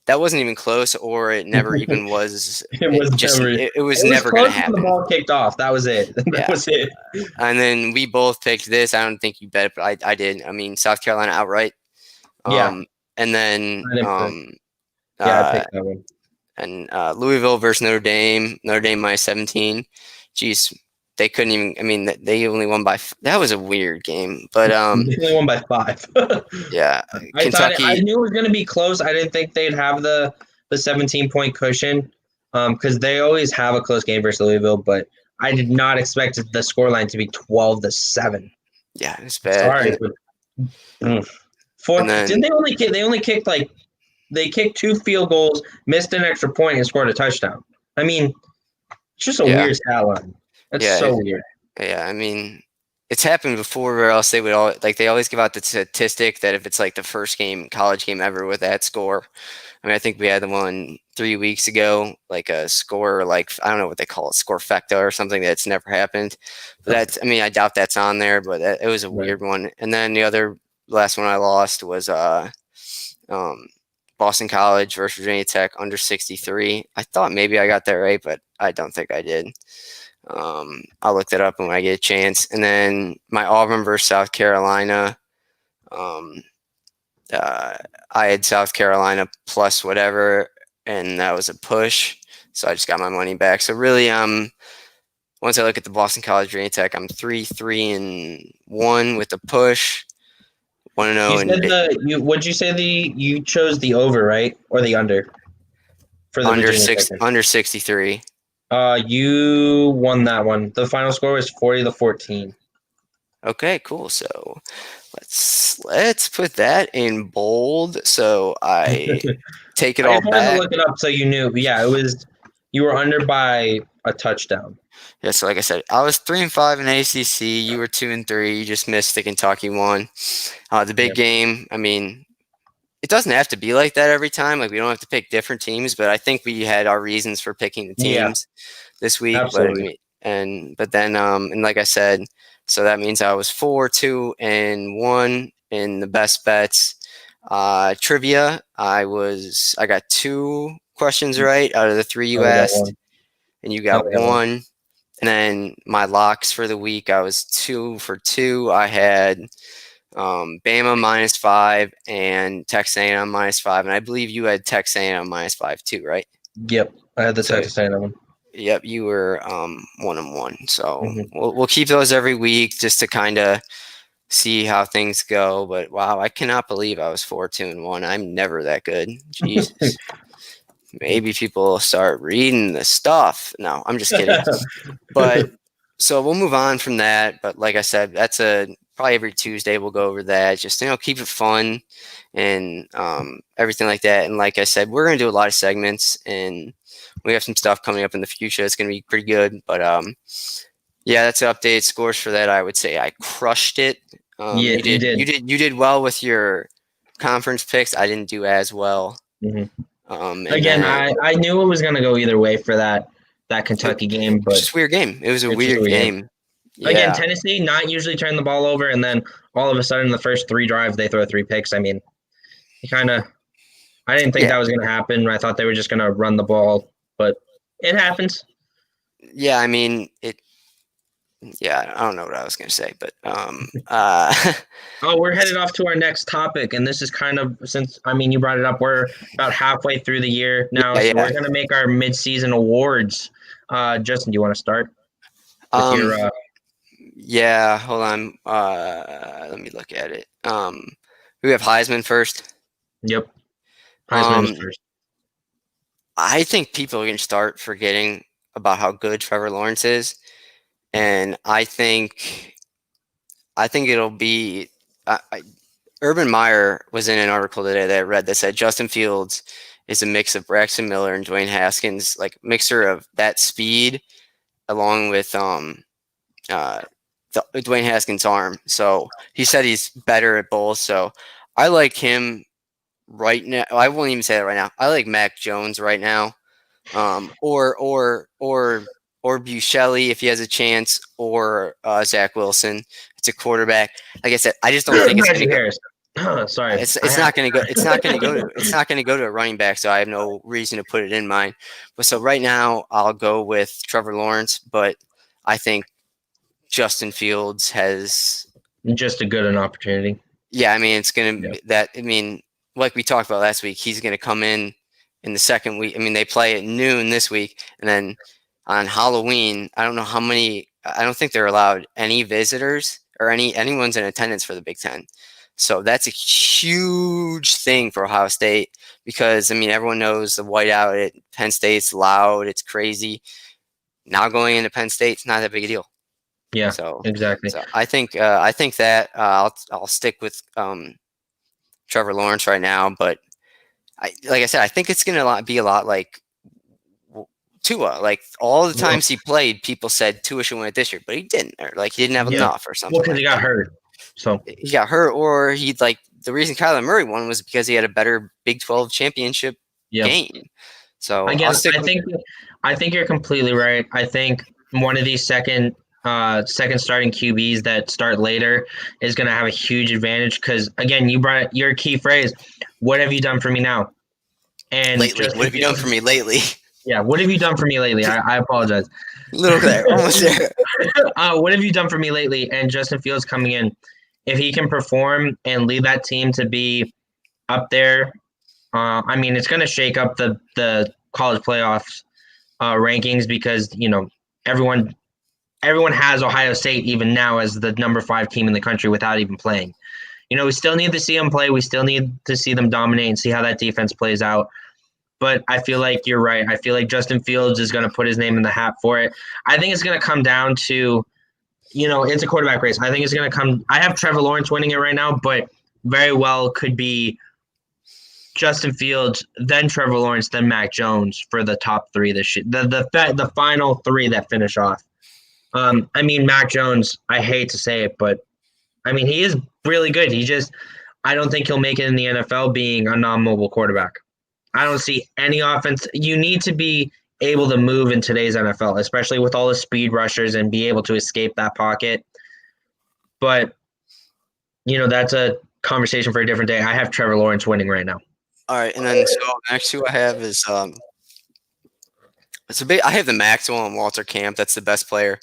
That wasn't even close, or it never even was. It was never. It was It was never going to close when the happen. ball kicked off. That was it. That Yeah. was it. And then we both picked this. I don't think you bet it, but I did. I mean, South Carolina outright. Yeah, And then I didn't pick. Yeah, I uh, picked that one. and Louisville versus Notre Dame. Notre Dame minus 17. Jeez, they couldn't even. I mean, they only won by. That was a weird game, but They only won by 5. yeah, I Kentucky. knew it was going to be close. I didn't think they'd have the 17-point cushion, because they always have a close game versus Louisville. But I did not expect the scoreline to be 12-7. Yeah, it's bad. Sorry, but four. And Didn't then they only kick? They only kicked they kicked 2 field goals, missed an extra point, and scored a touchdown. I mean, it's just a yeah, weird stat line. That's yeah, so weird. yeah. I mean, it's happened before where else they would they always give out the statistic that if it's like the first college game ever with that score. I mean, I think we had the one 3 weeks ago, like a score, like I don't know what they call it, scorefecta or something that's never happened. But I mean, I doubt that's on there, but it was a Right. weird one. And then the last one I lost was um, Boston College versus Virginia Tech under 63. I thought maybe I got that right, but I don't think I did. I'll look that up when I get a chance. And then my Auburn versus South Carolina. Um, I had South Carolina plus whatever, and that was a push. So I just got my money back. So really, once I look at the Boston College Virginia Tech, I'm 3-1 with the push. 1-0 You and said would you say you chose the over, right? Or the under for the Virginia Tech game? under 63. You won that one. The final score was 40-14. Okay, cool. So let's put that in bold. So I take it I all just wanted to back. look it up so you knew. Yeah, it was you were under by a touchdown. Yeah, so like I said, I was 3-5 in ACC. You were 2-3. You just missed the Kentucky one. The big Yeah. game. I mean, it doesn't have to be like that every time. Like we don't have to pick different teams, but I think we had our reasons for picking the Yeah, teams this week. But I absolutely. mean, but then and like I said, so that means I was 4-2-1 in the best bets. Trivia, I got 2 questions right out of the 3 I you only got asked, one. and you I got only got one. 1. And then my locks for the week, I was 2 for 2. I had Bama -5 and Texas A&M -5, and I believe you had Texas A&M -5 too, right? Yep, I had the So Texas A&M one. yep, you were 1-1. So Mm-hmm. we'll keep those every week just to kind of see how things go. But wow, I cannot believe I was 4-2-1. I'm never that good. Jesus. Maybe people will start reading the stuff. No, I'm just kidding. But so we'll move on from that. But like I said, that's probably every Tuesday we'll go over that. Just keep it fun and everything like that. And like I said, we're gonna do a lot of segments, and we have some stuff coming up in the future. It's gonna be pretty good. But yeah, that's the updated scores for that. I would say I crushed it. Yeah, you did. You did well with your conference picks. I didn't do as well. Mm-hmm. And Again, then I knew it was going to go either way for that Kentucky game, it's but just a weird game. It was a it's just a weird weird game. game. Again, Yeah. Tennessee not usually turn the ball over, and then all of a sudden, the first 3 drives they throw 3 picks. I mean, I didn't think Yeah. that was going to happen. I thought they were just going to run the ball, but it happens. Yeah, I mean it. Yeah, I don't know what I was gonna say, but Oh, we're headed off to our next topic, and this is kind of you brought it up. We're about halfway through the year now, yeah, so yeah. we're going to make our mid-season awards. Justin, do you want to start with Um, your? yeah. Hold on. Let me look at it. We have Heisman first. Yep, Heisman is Um, first. I think people are going to start forgetting about how good Trevor Lawrence is, and I think it'll be. Urban Meyer was in an article today that I read that said Justin Fields is a mix of Braxton Miller and Dwayne Haskins, like mixture of that speed along with uh, Dwayne Haskins' arm. So he said he's better at both. So I like him right now. I won't even say that right now. I like Mac Jones right now, or Buscelli if he has a chance, or Zach Wilson. It's a quarterback. Like I said, I just don't think it's going Najee to go. Harris. Sorry, It's not going to go. It's not going to go to. It's not going to go to a running back. So I have no reason to put it in mine. But so right now, I'll go with Trevor Lawrence. But I think Justin Fields has. just a good an opportunity. Yeah, I mean, it's going Yeah. to that. I mean, like we talked about last week, he's going to come in the second week. I mean, they play at noon this week, and then on Halloween, I don't know how many. I don't think they're allowed any visitors or anyone's in attendance for the Big Ten. So that's a huge thing for Ohio State because I mean everyone knows the whiteout at Penn State's loud, it's crazy. Now going into Penn State, it's not that big a deal. Yeah, So, exactly. so I think that I'll stick with Trevor Lawrence right now. But like I said, I think it's gonna be a lot like Tua. Like all the Well, times he played, people said Tua should win it this year, but he didn't, or like he didn't have yeah. enough, or Well, something because like he got that. hurt. So He got hurt, or he like the reason Kyler Murray won was because he had a better Big 12 championship yeah. game. So I'll Again, stick I with. think you're completely right. I think one of these second starting QBs that start later is going to have a huge advantage because again, you brought your key phrase. What have you done for me now? And Lately, what Justin have you done Fields. for me lately? Yeah, what have you done for me lately? I apologize. Little there, almost there. What have you done for me lately? And Justin Fields coming in, if he can perform and lead that team to be up there, I mean, it's going to shake up the college playoffs rankings because everyone everyone has Ohio State even now as the number 5 team in the country without even playing. We still need to see them play. We still need to see them dominate and see how that defense plays out. But I feel like you're right. I feel like Justin Fields is going to put his name in the hat for it. I think it's going to come down to, it's a quarterback race. I think it's going to come. I have Trevor Lawrence winning it right now, but very well could be Justin Fields, then Trevor Lawrence, then Mac Jones for the top 3 this year. The final 3 that finish off. I mean, Mac Jones, I hate to say it, but I mean, he is really good. I don't think he'll make it in the NFL being a non-mobile quarterback. I don't see any offense. You need to be able to move in today's NFL, especially with all the speed rushers and be able to escape that pocket. But, that's a conversation for a different day. I have Trevor Lawrence winning right now. All right, and then so next two I have is it's a big. I have the Maxwell and Walter Camp. That's the best player.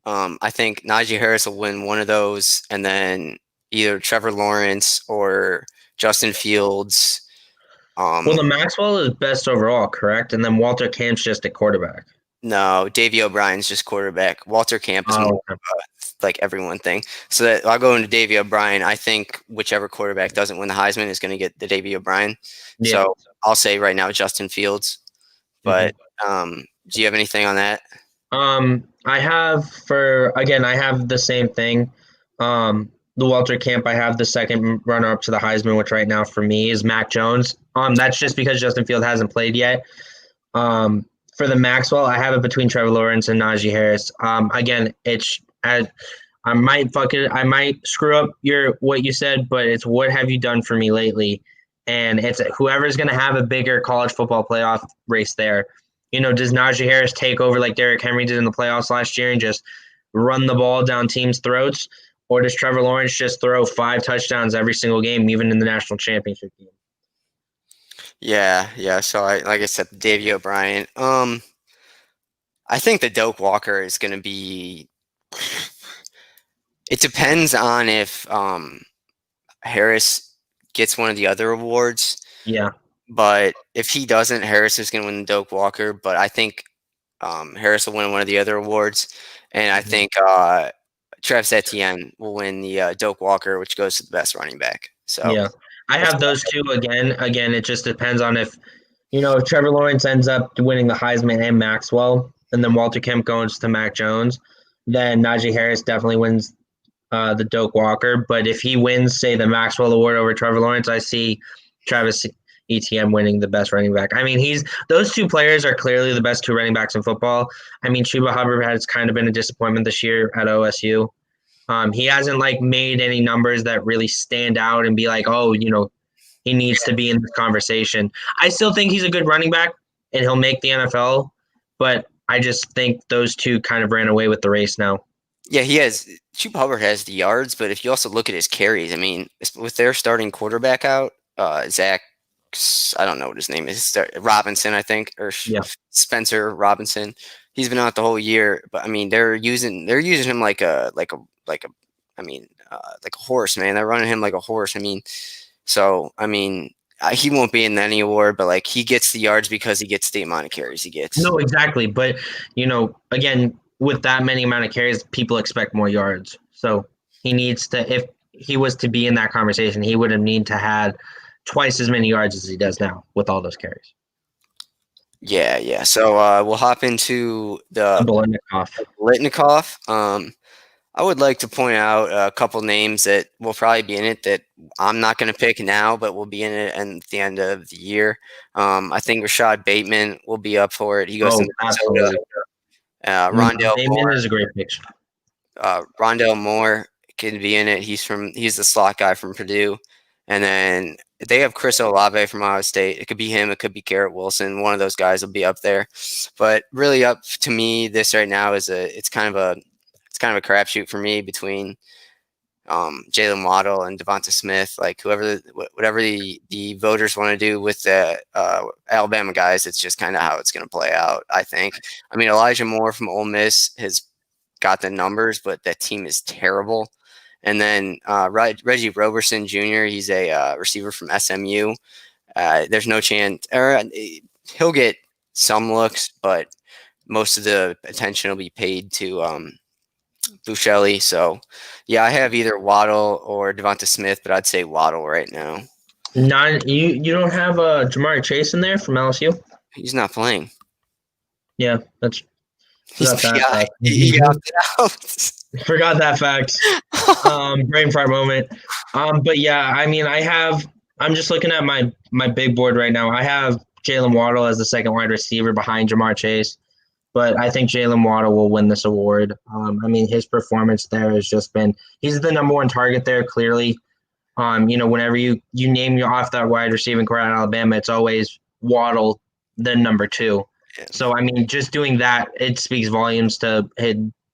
I think Najee Harris will win one of those, and then either Trevor Lawrence or Justin Fields. Well, the Maxwell is best overall, correct? And then Walter Camp's just a quarterback. No, Davey O'Brien's just quarterback. Walter Camp is more Oh, of a, like everyone thing. So that I'll go into Davey O'Brien. I think whichever quarterback doesn't win the Heisman is going to get the Davey O'Brien. yeah. So I'll say right now Justin Fields. But do you have anything on that? I have I have the same thing. The Walter Camp, I have the second runner up to the Heisman, which right now for me is Mac Jones. That's just because Justin Field hasn't played yet. For the Maxwell, I have it between Trevor Lawrence and Najee Harris. Again, I might screw up what you said, but it's what have you done for me lately? And it's whoever's going to have a bigger college football playoff race there. Does Najee Harris take over like Derrick Henry did in the playoffs last year and just run the ball down teams' throats? Or does Trevor Lawrence just throw 5 touchdowns every single game, even in the national championship game? Yeah. So like I said, Davey O'Brien. I think the Doak Walker is going to be. It depends on if Harris gets one of the other awards. Yeah. But if he doesn't, Harris is going to win the Doak Walker. But I think Harris will win one of the other awards, and I think Travis Etienne will win the Doak Walker, which goes to the best running back. So Yeah. I have those two again. Again, it just depends on if if Trevor Lawrence ends up winning the Heisman and Maxwell, and then Walter Kemp goes to Mac Jones, then Najee Harris definitely wins the Doak Walker. But if he wins, say, the Maxwell Award over Trevor Lawrence, I see Travis Etienne winning the best running back. I mean, those two players are clearly the best two running backs in football. I mean, Chuba Hubbard has kind of been a disappointment this year at OSU. He hasn't made any numbers that really stand out and be like, oh, he needs to be in this conversation. I still think he's a good running back and he'll make the NFL, but I just think those two kind of ran away with the race now. Yeah, he has. Chuba Hubbard has the yards, but if you also look at his carries, I mean, with their starting quarterback out, Zach, I don't know what his name is, Robinson, I think, or Yeah. Spencer Robinson. He's been out the whole year, but I mean, they're using him like a horse, man. They're running him like a horse. I mean, so I mean, he won't be in any award, but he gets the yards because he gets the amount of carries he gets. No, exactly. But, again, with that many amount of carries, people expect more yards. So he needs to, if he was to be in that conversation, he would have need to had twice as many yards as he does now with all those carries. Yeah. So we'll hop into the Biletnikoff. I would like to point out a couple names that will probably be in it that I'm not going to pick now, but will be in it at the end of the year. I think Rashad Bateman will be up for it. He goes to Minnesota. Rondale Bateman Moore is a great pick. Rondale Moore can be in it. He's the slot guy from Purdue. And then they have Chris Olave from Ohio State. It could be him. It could be Garrett Wilson. One of those guys will be up there. But really, up to me, this right now it's kind of a crapshoot for me between Jalen Waddle and Devonta Smith. Whatever the voters want to do with the Alabama guys, it's just kind of how it's going to play out, I think. I mean, Elijah Moore from Ole Miss has got the numbers, but that team is terrible. And then Reggie Roberson Jr., he's a receiver from SMU. There's no chance, or he'll get some looks, but most of the attention will be paid to Busheli. So, yeah, I have either Waddle or Devonta Smith, but I'd say Waddle right now. You don't have Jamar Chase in there from LSU? He's not playing. Yeah, that's he opted out. Forgot that fact. Brain fart moment. But yeah, I mean, I'm just looking at my big board right now. I have Jalen Waddle as the second wide receiver behind Jamar Chase, but I think Jalen Waddle will win this award. I mean, his performance there has just been – he's the number one target there, clearly. Whenever you name your off that wide receiving core at Alabama, it's always Waddle, then number two. Yeah. So, I mean, just doing that, it speaks volumes to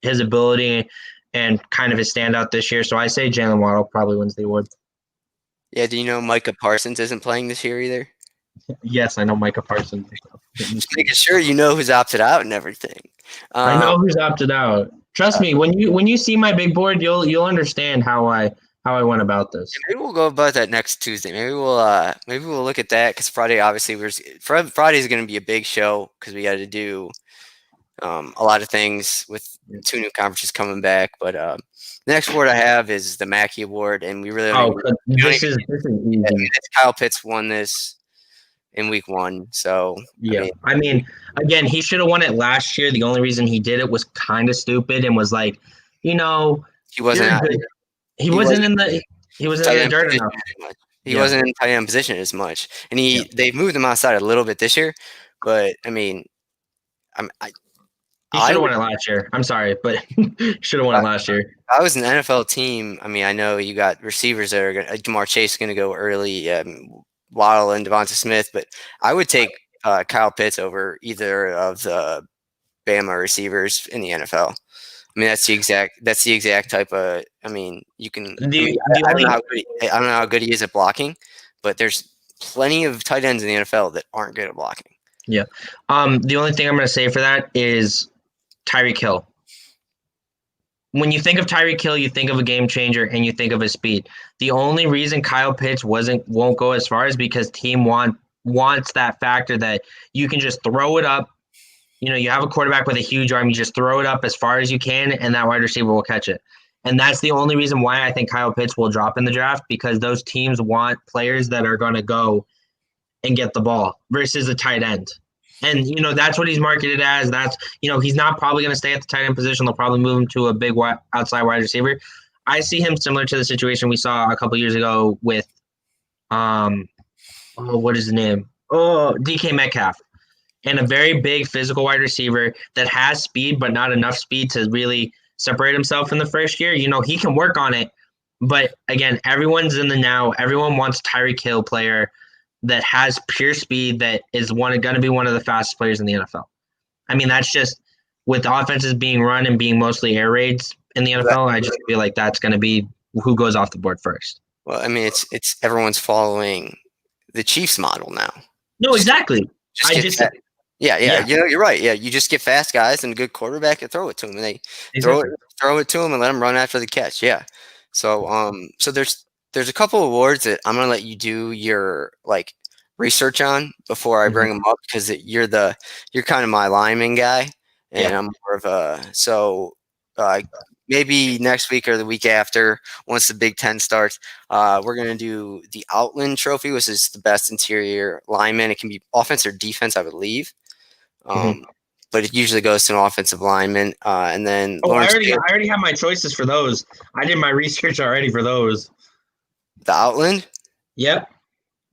his ability and kind of his standout this year. So I say Jalen Waddle probably wins the award. Yeah, do you know Micah Parsons isn't playing this year either? Yes, I know Micah Parsons. Just making sure you know who's opted out and everything. I know who's opted out. Trust me, when you see my big board, you'll understand how I went about this. Yeah, maybe we'll go about that next Tuesday. Maybe we'll look at that because Friday obviously Friday is going to be a big show because we got to do a lot of things with 2 new conferences coming back. But the next award I have is the Mackey Award, and we really this is easy. Kyle Pitts won this in week 1, so yeah. I mean, again, he should have won it last year. The only reason he did it was kind of stupid and was like, he wasn't. He wasn't in the dirt enough. He wasn't in tight end position as much, and they moved him outside a little bit this year. But I mean, he should have won it last year. I'm sorry, but should have won it last year. If I was an NFL team, I mean, I know you got receivers that are going to – Jamar Chase is going to go early, Waddle and Devonta Smith, but I would take Kyle Pitts over either of the Bama receivers in the NFL. I mean, that's the exact type of – I mean, you can – I don't know how good he is at blocking, but there's plenty of tight ends in the NFL that aren't good at blocking. Yeah. The only thing I'm going to say for that is Tyreek Hill. When you think of Tyreek Hill, you think of a game changer and you think of his speed. The only reason Kyle Pitts won't go as far is because team wants that factor that you can just throw it up. You have a quarterback with a huge arm. You just throw it up as far as you can, and that wide receiver will catch it. And that's the only reason why I think Kyle Pitts will drop in the draft, because those teams want players that are going to go and get the ball versus a tight end. And, that's what he's marketed as. That's, he's not probably going to stay at the tight end position. They'll probably move him to a big outside wide receiver. I see him similar to the situation we saw a couple years ago with, what is his name? Oh, DK Metcalf. And a very big physical wide receiver that has speed, but not enough speed to really separate himself in the first year. He can work on it. But again, everyone's in the now. Everyone wants Tyreek Hill player that has pure speed that is going to be one of the fastest players in the NFL. I mean, that's just with offenses being run and being mostly air raids in the NFL. I just feel like that's going to be who goes off the board first. Well, I mean, it's everyone's following the Chiefs model now. No, exactly. Yeah. You're right. Yeah, you just get fast guys and a good quarterback and throw it to them, and they throw it to them and let them run after the catch. Yeah. So so there's a couple awards that I'm gonna let you do your research on before I bring them up, because you're kind of my lineman guy, and I'm more of a maybe next week or the week after, once the Big Ten starts, we're gonna do the Outland Trophy, which is the best interior lineman. It can be offense or defense, I believe. But it usually goes to an offensive lineman, and then I already have my choices for those. I did my research already for those. The Outland. Yep.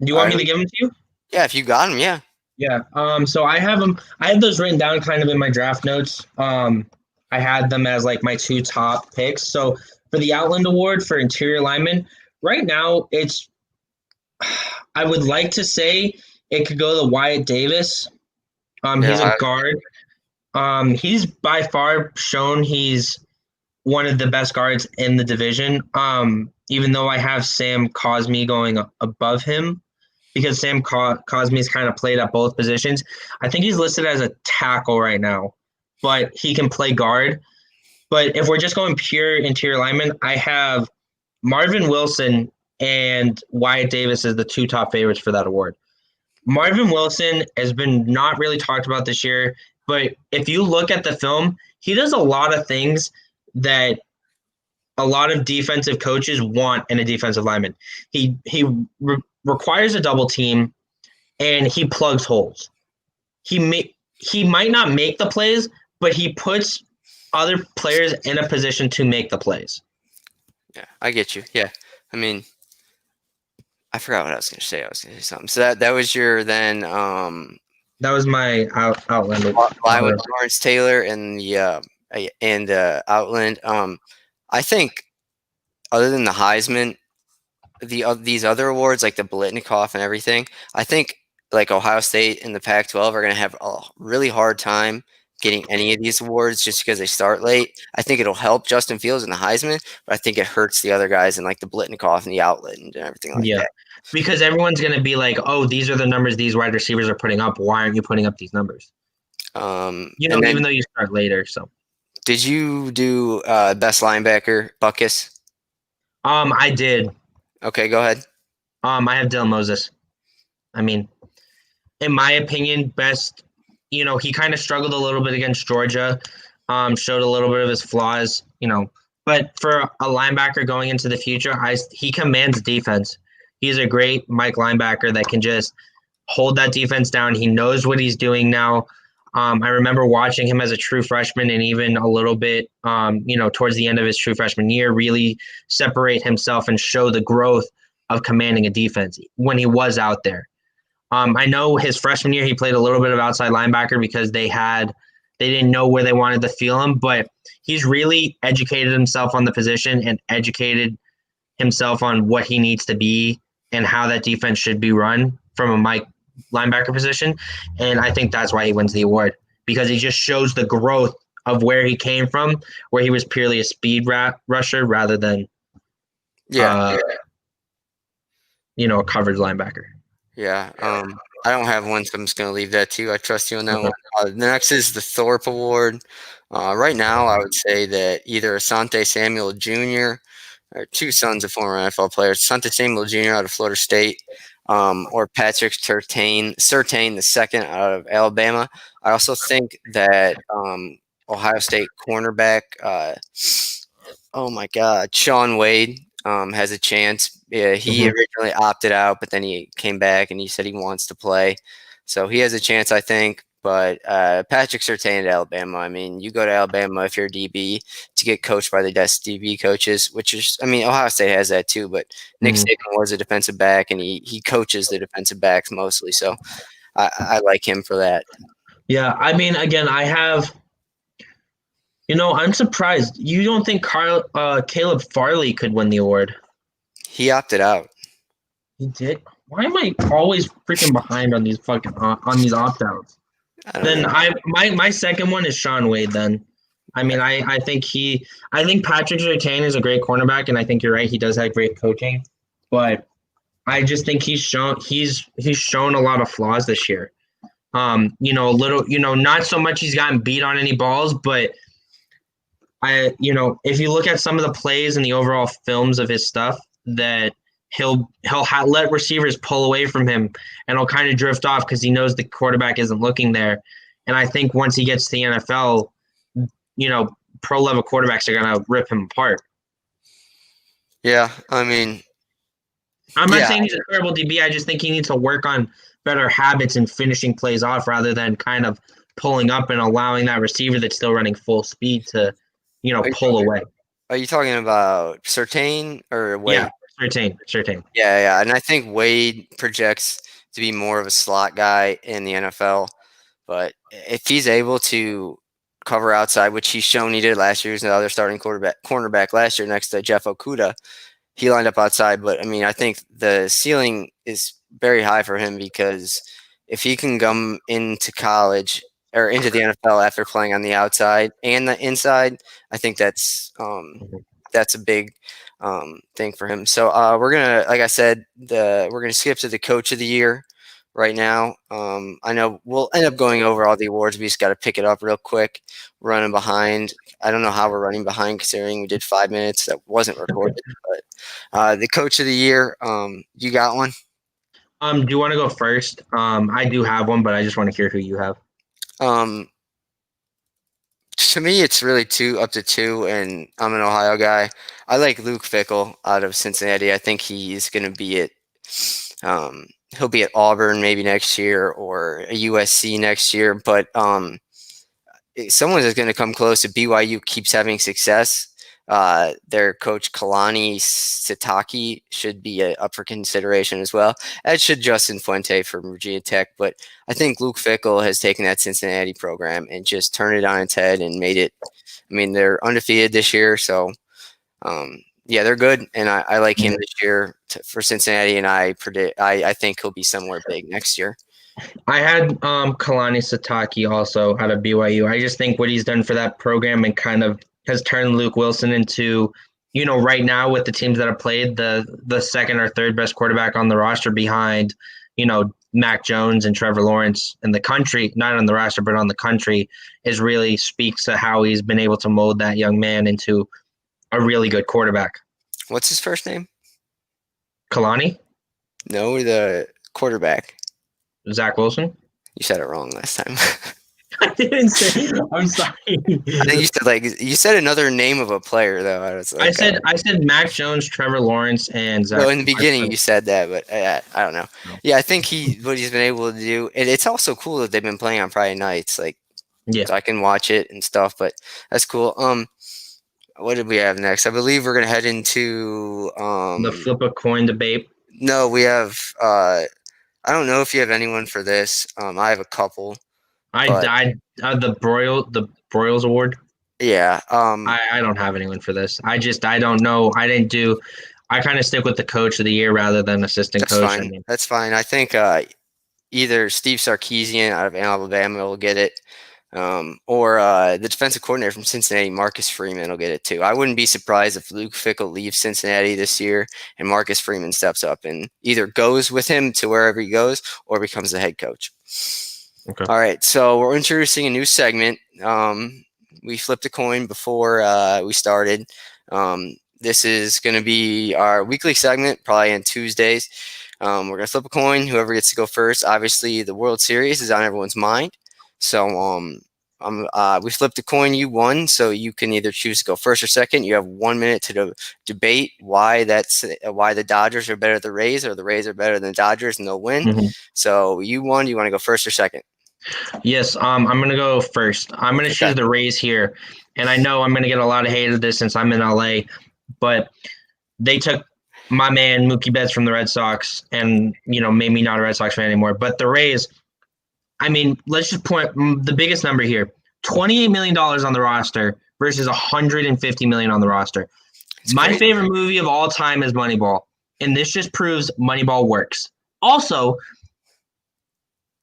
Do you want me to give them to you? Yeah, if you got them, yeah. Yeah. So I have them. I have those written down kind of in my draft notes. I had them as my two top picks. So for the Outland Award for interior lineman, right now I would like to say it could go to Wyatt Davis. He's a guard. He's by far shown he's one of the best guards in the division. Even though I have Sam Cosmi going above him, because Sam Cosmi's kind of played at both positions. I think he's listed as a tackle right now, but he can play guard. But if we're just going pure interior lineman, I have Marvin Wilson and Wyatt Davis as the two top favorites for that award. Marvin Wilson has been not really talked about this year, but if you look at the film, he does a lot of things that a lot of defensive coaches want in a defensive lineman. He requires a double team, and he plugs holes. He might not make the plays, but he puts other players in a position to make the plays. Yeah, I get you. Yeah, I mean, I forgot what I was going to say. I was going to say something. So that was your then. That was my Outland. With Lawrence Taylor and the Outland. I think other than the Heisman, these other awards like the Biletnikoff and everything, I think Ohio State and the Pac-12 are going to have a really hard time getting any of these awards just because they start late. I think it'll help Justin Fields in the Heisman, but I think it hurts the other guys in the Biletnikoff and the Outland and everything like that. Because everyone's going to be like, oh, these are the numbers these wide receivers are putting up. Why aren't you putting up these numbers? Even though you start later. So, did you do best linebacker, Buckus? I did. Okay, go ahead. I have Dylan Moses. I mean, in my opinion, best. He kind of struggled a little bit against Georgia. Showed a little bit of his flaws. But for a linebacker going into the future, he commands defense. He's a great Mike linebacker that can just hold that defense down. He knows what he's doing now. I remember watching him as a true freshman and even a little bit, towards the end of his true freshman year, really separate himself and show the growth of commanding a defense when he was out there. I know his freshman year he played a little bit of outside linebacker because they didn't know where they wanted to feel him, but he's really educated himself on the position and educated himself on what he needs to be and how that defense should be run from a Mike linebacker position. And I think that's why he wins the award, because he just shows the growth of where he came from, where he was purely a speed rusher rather than a coverage linebacker. Yeah. I don't have one, so I'm just going to leave that to you. I trust you on that one. The next is the Thorpe Award. Right now, I would say that either Asante Samuel Jr. or two sons of former NFL players, Asante Samuel Jr. out of Florida State, or Patrick Surtain the second out of Alabama. I also think that Ohio State cornerback, Shaun Wade, has a chance Yeah, he Mhm. originally opted out, but then he came back and he said he wants to play. So he has a chance, I think. But Patrick Surtain at Alabama. I mean, you go to Alabama if you're a DB to get coached by the best DB coaches, which is, I mean, Ohio State has that too. But Nick Mhm. Saban was a defensive back, and he coaches the defensive backs mostly. So I like him for that. Yeah, I mean, again, I'm surprised. You don't think Caleb Farley could win the award? He opted out. He did. Why am I always freaking behind on these on these opt outs? I don't Then know. my second one is Sean Wade. Then, I mean, I think Patrick Surtain is a great cornerback, and I think you're right. He does have great coaching, but I just think he's shown a lot of flaws this year. A little, not so much he's gotten beat on any balls, but if you look at some of the plays and the overall films of his stuff, that let receivers pull away from him, and he'll kind of drift off because he knows the quarterback isn't looking there. And I think once he gets to the NFL, pro level quarterbacks are gonna rip him apart. Yeah, I mean, I'm not yeah, saying he's a terrible DB. I just think he needs to work on better habits and finishing plays off rather than kind of pulling up and allowing that receiver that's still running full speed to, are you pull away. are you talking about Surtain or Yeah, Wade? certain. Yeah, yeah, and I think Wade projects to be more of a slot guy in the NFL. But if he's able to cover outside, which he's shown he did last year, he's the other starting cornerback last year next to Jeff Okudah. He lined up outside, but I mean, I think the ceiling is very high for him because if he can come into college or into the NFL after playing on the outside and the inside, I think that's a big thing for him. So we're gonna, like I said, we're gonna skip to the coach of the year right now. I know we'll end up going over all the awards. We just got to pick it up real quick. We're running behind. I don't know how we're running behind considering we did 5 minutes that wasn't recorded. But the coach of the year, you got one? Do you want to go first? I do have one, but I just want to hear who you have. Um, to me, it's really up to two, and I'm an Ohio guy. I like Luke Fickell out of Cincinnati. I think he's going to be at he'll be at Auburn maybe next year or a USC next year, but someone is going to come close. If BYU keeps having success, their coach Kalani Sitake should be up for consideration as well, as should Justin Fuente from Virginia Tech. But I think Luke Fickell has taken that Cincinnati program and just turned it on its head and made it. I mean, they're undefeated this year, so yeah, they're good, and I like him this year for Cincinnati, and I think he'll be somewhere big next year. I had Kalani Sitake also out of BYU. I just think what he's done for that program and kind of has turned Luke Wilson into, right now with the teams that have played, the second or third best quarterback on the roster behind, Mac Jones and Trevor Lawrence in the country, not on the roster, but on the country, is really speaks to how he's been able to mold that young man into a really good quarterback. What's his first name? Kalani? No, the quarterback. Zach Wilson? You said it wrong last time. I didn't say. I'm sorry. I think you said another name of a player though. I was like, I said Mac Jones, Trevor Lawrence, and Zach. well, in the beginning you said that, but I don't know. Yeah, I think what he's been able to do, and it's also cool that they've been playing on Friday nights, like Yeah. so I can watch it and stuff. But that's cool. What did we have next? I believe we're gonna head into The flip a coin debate. No, we have. I don't know if you have anyone for this. I have a couple. I But died the Broyles Award. yeah, I don't have anyone for this. I don't know. I kind of stick with the coach of the year rather than assistant that's coach. I fine. mean, That's fine. I think either Steve Sarkisian out of Alabama will get it, or the defensive coordinator from Cincinnati, Marcus Freeman, will get it too. I wouldn't be surprised if Luke Fickell leaves Cincinnati this year and Marcus Freeman steps up and either goes with him to wherever he goes or becomes the head coach. okay. All right, so we're introducing a new segment. We flipped a coin before we started. This is going to be our weekly segment, probably on Tuesdays. We're going to flip a coin. Whoever gets to go first. Obviously, the World Series is on everyone's mind. So We flipped a coin. You won, so you can either choose to go first or second. You have 1 minute to debate why the Dodgers are better than the Rays, or the Rays are better than the Dodgers, and they'll win. Mhm. So you won. You want to go first or second? Yes, I'm going to go first. I'm going to Okay. choose the Rays here. And I know I'm going to get a lot of hate of this since I'm in LA, but they took my man Mookie Betts from the Red Sox and, made me not a Red Sox fan anymore. But the Rays, I mean, let's just point the biggest number here. $28 million on the roster versus $150 million on the roster. It's My crazy. favorite movie of all time is Moneyball, and this just proves Moneyball works. Also,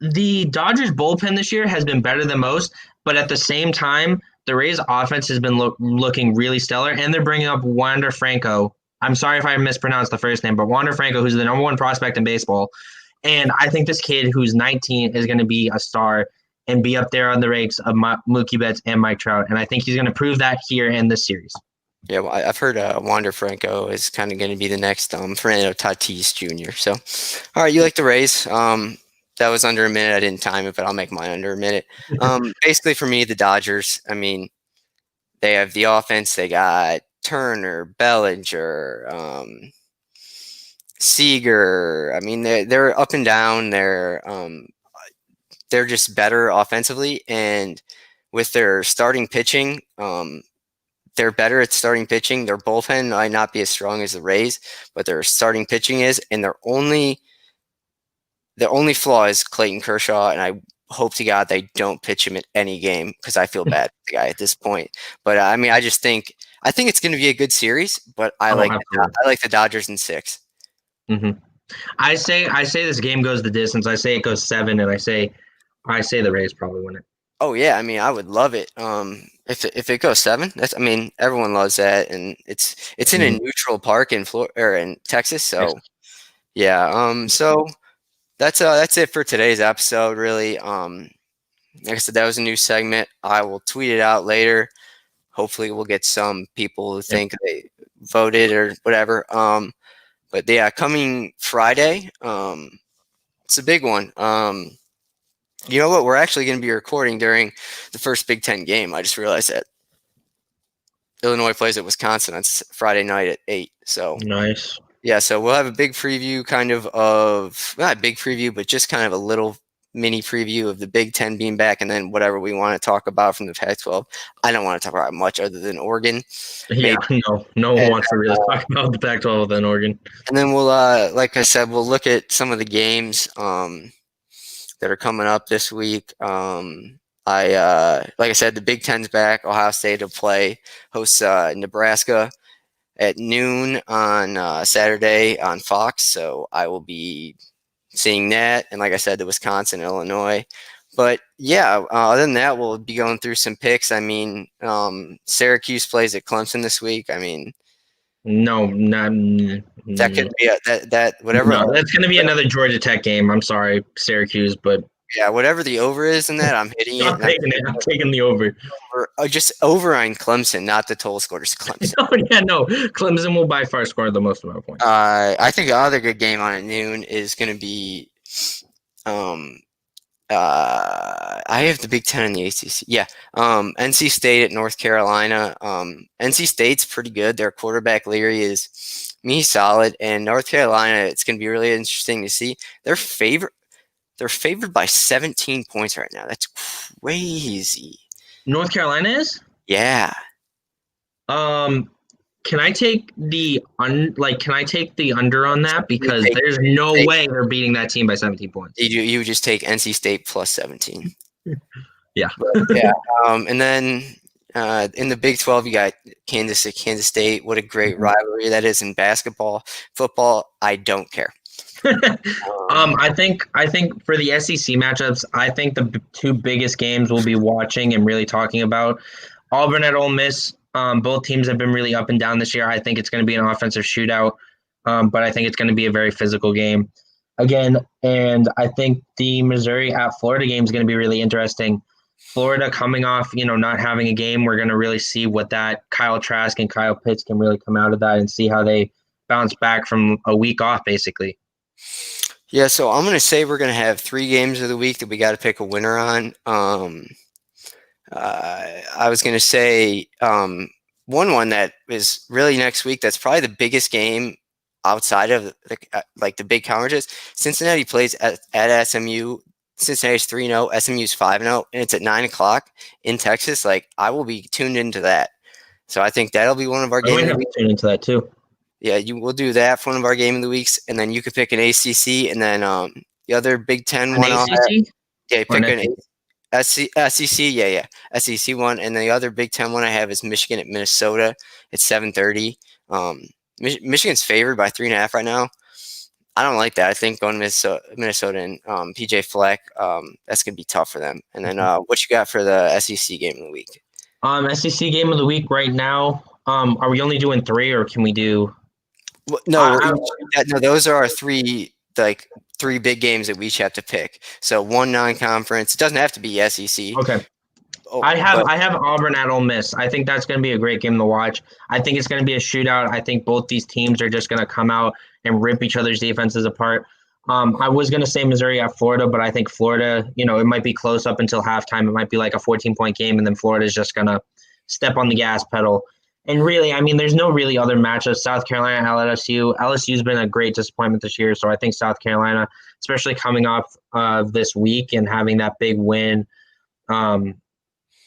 the Dodgers bullpen this year has been better than most, but at the same time, the Rays offense has been looking really stellar, and they're bringing up Wander Franco. I'm sorry if I mispronounced the first name, but Wander Franco, who's the number one prospect in baseball. And I think this kid who's 19 is going to be a star and be up there on the ranks of Mookie Betts and Mike Trout. And I think he's going to prove that here in this series. Yeah, well, I've heard Wander Franco is kind of going to be the next Fernando Tatis Jr. So, all right, you like the Rays. That was under a minute. I didn't time it, but I'll make mine under a minute. Basically, for me, the Dodgers, I mean, they have the offense. They got Turner, Bellinger, Seager. I mean, they're up and down. They're just better offensively, and with their starting pitching, they're better at starting pitching. Their bullpen might not be as strong as the Rays, but their starting pitching is, and their only flaw is Clayton Kershaw, and I hope to God they don't pitch him in any game because I feel bad for the guy at this point. But I mean, I think it's going to be a good series, but I like the Dodgers in 6. Mm-hmm. I say this game goes the distance. I say it goes 7, and I say the Rays probably win it. Oh yeah, I mean, I would love it. If it goes 7, I mean, everyone loves that, and it's in a neutral park in Florida or in Texas, so yeah. So that's it for today's episode. Really, like I said, that was a new segment. I will tweet it out later. Hopefully, we'll get some people who think they voted or whatever. But yeah, coming Friday, it's a big one. You know what? We're actually going to be recording during the first Big Ten game. I just realized that Illinois plays at Wisconsin on Friday night at 8. So nice. Yeah, so we'll have a big preview, not a big preview, but just kind of a little mini preview of the Big Ten being back, and then whatever we want to talk about from the Pac-12. I don't want to talk about much other than Oregon. Yeah, no one wants to really talk about the Pac-12 other than Oregon. And then we'll, like I said, we'll look at some of the games that are coming up this week. Like I said, the Big Ten's back. Ohio State will host Nebraska at noon on Saturday on Fox. So I will be seeing that. And like I said, the Wisconsin, Illinois. But yeah, other than that, we'll be going through some picks. I mean, Syracuse plays at Clemson this week. I mean, no, not that could be whatever. No, that's going to be another Georgia Tech game. I'm sorry, Syracuse, but yeah, whatever the over is in that, I'm hitting it. I'm taking the over. Just over on Clemson, not the total score, just Clemson. Clemson will by far score the most amount of points. I think another good game on at noon is going to be. I have the Big Ten and the ACC. Yeah, NC State at North Carolina. NC State's pretty good. Their quarterback Leary he's solid, and North Carolina. It's going to be really interesting to see. They're favored by 17 points right now. That's crazy. North Carolina is? Yeah. Can I take the under on that? Because there's no way they're beating that team by 17 points. You would just take NC State plus 17. Yeah. Yeah. And then in the Big 12, you got Kansas State. What a great rivalry that is in basketball. Football, I don't care. I think for the SEC matchups, I think the two biggest games we'll be watching and really talking about, Auburn at Ole Miss. Both teams have been really up and down this year. I think it's going to be an offensive shootout, but I think it's going to be a very physical game again. And I think the Missouri at Florida game is going to be really interesting. Florida coming off, not having a game, we're going to really see what that Kyle Trask and Kyle Pitts can really come out of that and see how they bounce back from a week off, basically. Yeah, so I'm going to say we're going to have 3 games of the week that we got to pick a winner on. I was going to say one that is really next week. That's probably the biggest game outside of like the big conferences. Cincinnati plays at SMU. Cincinnati's 3-0, SMU's 5-0, and it's at 9 o'clock in Texas. Like I will be tuned into that. So I think that'll be one of our I game might of the have week. to tune into that too. Yeah, you will do that for one of our game of the weeks, and then you could pick an ACC, and then the other Big Ten An one on that. ACC Yeah, or an pick an SEC? SEC, yeah, SEC one, and the other Big Ten one I have is Michigan at Minnesota. It's 7:30. Michigan's favored by 3.5 right now. I don't like that. I think going to Minnesota and PJ Fleck, that's gonna be tough for them. And then what you got for the SEC game of the week? SEC game of the week right now. Are we only doing 3, or can we do? Well, no, no, those are our three big games that we each have to pick. So one non-conference. It doesn't have to be SEC. Okay. Oh, I but have Auburn at Ole Miss. I think that's going to be a great game to watch. I think it's going to be a shootout. I think both these teams are just going to come out and rip each other's defenses apart. I was going to say Missouri at Florida, but I think Florida, it might be close up until halftime. It might be like a 14-point game, and then Florida is just going to step on the gas pedal. And really, I mean, there's no really other matchups. South Carolina at LSU. LSU's been a great disappointment this year, so I think South Carolina, especially coming off of this week and having that big win,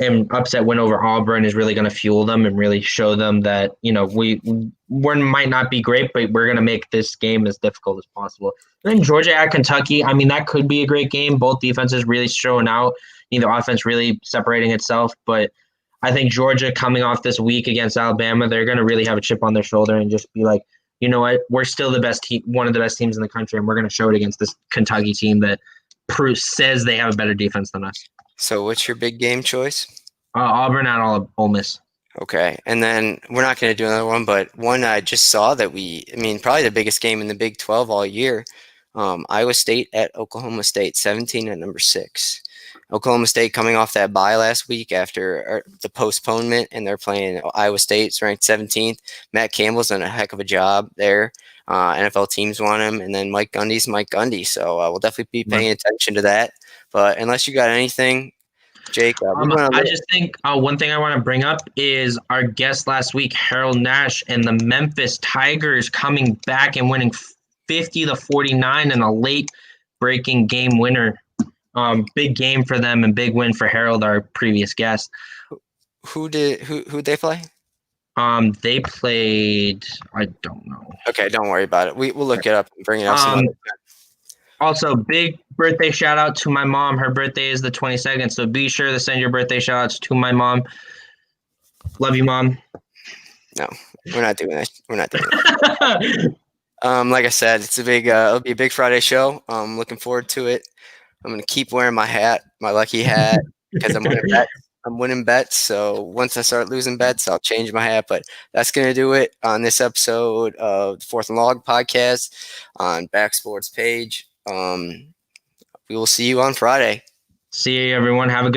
and upset win over Auburn is really going to fuel them and really show them that we might not be great, but we're going to make this game as difficult as possible. And then Georgia at Kentucky, I mean, that could be a great game. Both defenses really showing out, neither offense really separating itself. But I think Georgia coming off this week against Alabama, they're going to really have a chip on their shoulder and just be like, you know what, we're still the best team, one of the best teams in the country, and we're going to show it against this Kentucky team that says they have a better defense than us. So what's your big game choice? Auburn at Ole Miss. Okay, and then we're not going to do another one, but one I just saw that probably the biggest game in the Big 12 all year. Iowa State at Oklahoma State, 17 at number 6. Oklahoma State coming off that bye last week after the postponement, and they're playing Iowa State's ranked 17th. Matt Campbell's done a heck of a job there. NFL teams want him, and then Mike Gundy's Mike Gundy. So we'll definitely be paying attention to that. But unless you got anything, Jake, I just think one thing I want to bring up is our guest last week, Harold Nash, and the Memphis Tigers coming back and winning 50-49 in a late-breaking game winner. Big game for them and big win for Harold, our previous guest. Who'd they play? They played. I don't know. Okay, don't worry about it. We'll look it up and bring it up some other time. Also, big birthday shout out to my mom. Her birthday is the 22nd, so be sure to send your birthday shout outs to my mom. Love you, Mom. No, we're not doing that. We're not doing that. Like I said, it'll be a big Friday show. I'm looking forward to it. I'm gonna keep wearing my hat, my lucky hat, because I'm winning bets. So once I start losing bets, I'll change my hat. But that's gonna do it on this episode of the Fourth and Log podcast on Back Sports page. We will see you on Friday. See you, everyone. Have a good